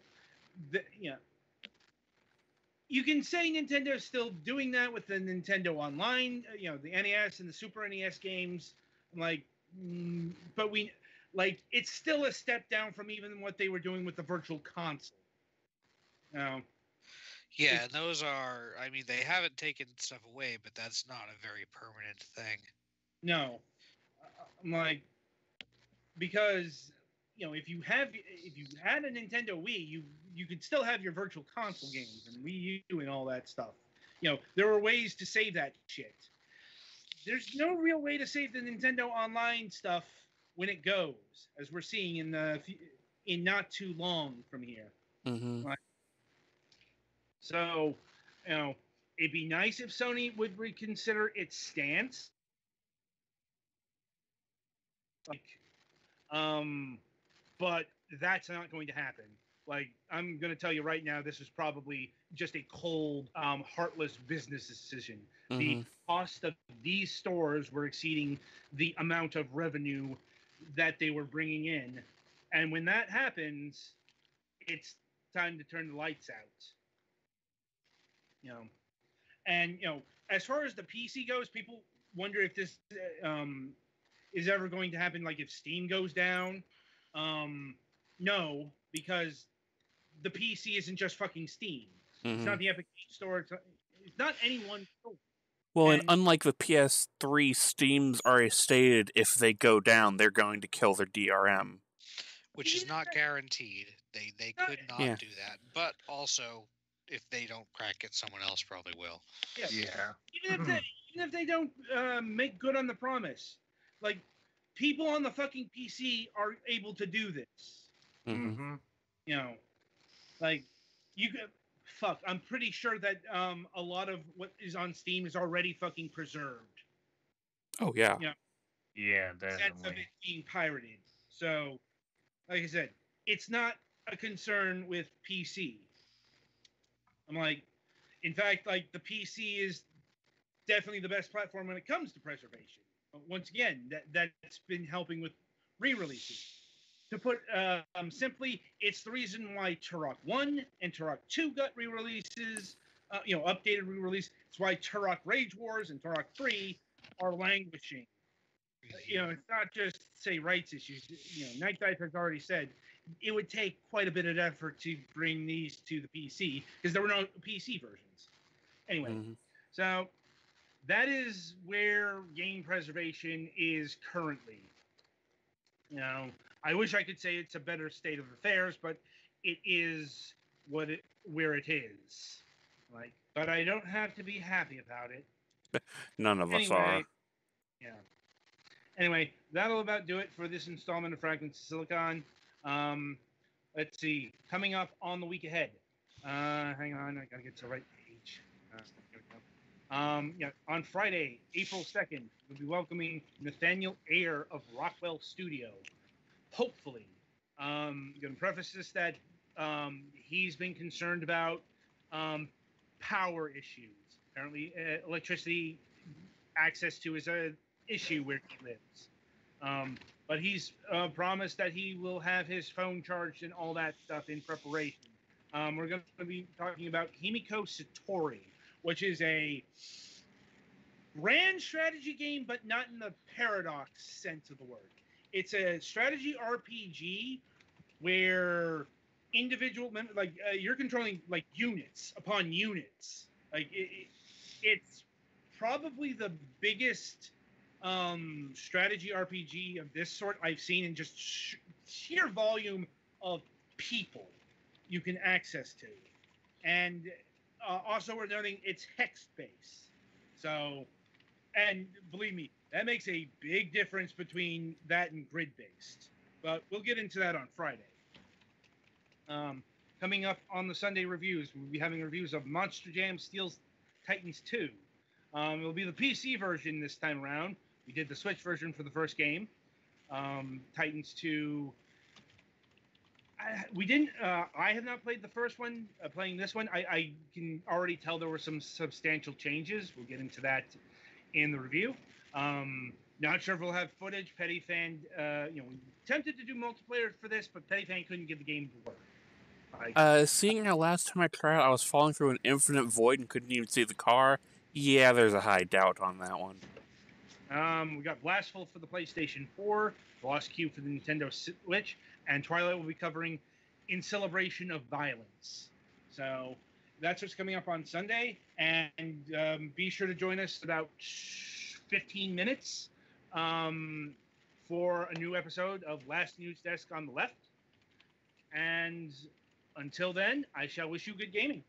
you can say Nintendo's still doing that with the Nintendo Online, the NES and the Super NES games. But it's still a step down from even what they were doing with the Virtual Console. Yeah, those are, they haven't taken stuff away, but that's not a very permanent thing. No. Because, if you had a Nintendo Wii, you could still have your virtual console games and Wii U and all that stuff. There were ways to save that shit. There's no real way to save the Nintendo Online stuff when it goes, as we're seeing in not too long from here. Mm-hmm. So, it'd be nice if Sony would reconsider its stance. But that's not going to happen. I'm going to tell you right now, this is probably just a cold, heartless business decision. Mm-hmm. The cost of these stores were exceeding the amount of revenue that they were bringing in. And when that happens, it's time to turn the lights out. And, as far as the PC goes, people wonder if this is ever going to happen, like if Steam goes down. No, because the PC isn't just fucking Steam. Mm-hmm. It's not the Epic Games Store. It's not any one store. Well, and unlike the PS3, Steam's already stated if they go down, they're going to kill their DRM. Which is not guaranteed. They could not do that. But also, if they don't crack it, someone else probably will. Yeah. Even if they don't make good on the promise, people on the fucking PC are able to do this. Mm-hmm. You could. Fuck, I'm pretty sure that a lot of what is on Steam is already fucking preserved. Oh yeah. Yeah, definitely. Sense of it being pirated. So, like I said, it's not a concern with PC. In fact, the PC is definitely the best platform when it comes to preservation. Once again, that's been helping with re-releases. To put simply, it's the reason why Turok 1 and Turok 2 got re-releases, updated re-release. It's why Turok Rage Wars and Turok 3 are languishing. It's not just, say, rights issues. Night Dive has already said it would take quite a bit of effort to bring these to the PC because there were no PC versions. Anyway, so that is where game preservation is currently. I wish I could say it's a better state of affairs, but it is where it is. But I don't have to be happy about it. None of us are. Yeah. Anyway, that'll about do it for this installment of Fragments of Silicon. Let's see. Coming up on the week ahead. Hang on, I gotta get to the right page. Here we go. On Friday, April 2nd, we'll be welcoming Nathaniel Ayer of Rockwell Studio. Hopefully. I'm going to preface this that he's been concerned about power issues. Apparently, electricity access to is an issue where he lives. But he's promised that he will have his phone charged and all that stuff in preparation. We're going to be talking about Himiko Satori, which is a grand strategy game, but not in the paradox sense of the word. It's a strategy RPG where individual you're controlling units upon units. It's probably the biggest strategy RPG of this sort I've seen in just sheer volume of people you can access to, and also we're noting it's hex based. So, and believe me, that makes a big difference between that and grid-based. But we'll get into that on Friday. Coming up on the Sunday reviews, we'll be having reviews of Monster Jam Steel Titans 2. It'll be the PC version this time around. We did the Switch version for the first game. Titans 2... we didn't... I have not played the first one. Playing this one, I can already tell there were some substantial changes. We'll get into that in the review. Not sure if we'll have footage. Petty Fan, we attempted to do multiplayer for this, but Petty Fan couldn't get the game to work. Seeing how last time I tried, I was falling through an infinite void and couldn't even see the car. Yeah, there's a high doubt on that one. We got Blastful for the PlayStation 4, Lost Cube for the Nintendo Switch, and Twilight will be covering In Celebration of Violence. So that's what's coming up on Sunday, and be sure to join us about 15 minutes for a new episode of Last News Desk on the Left. And until then, I shall wish you good gaming.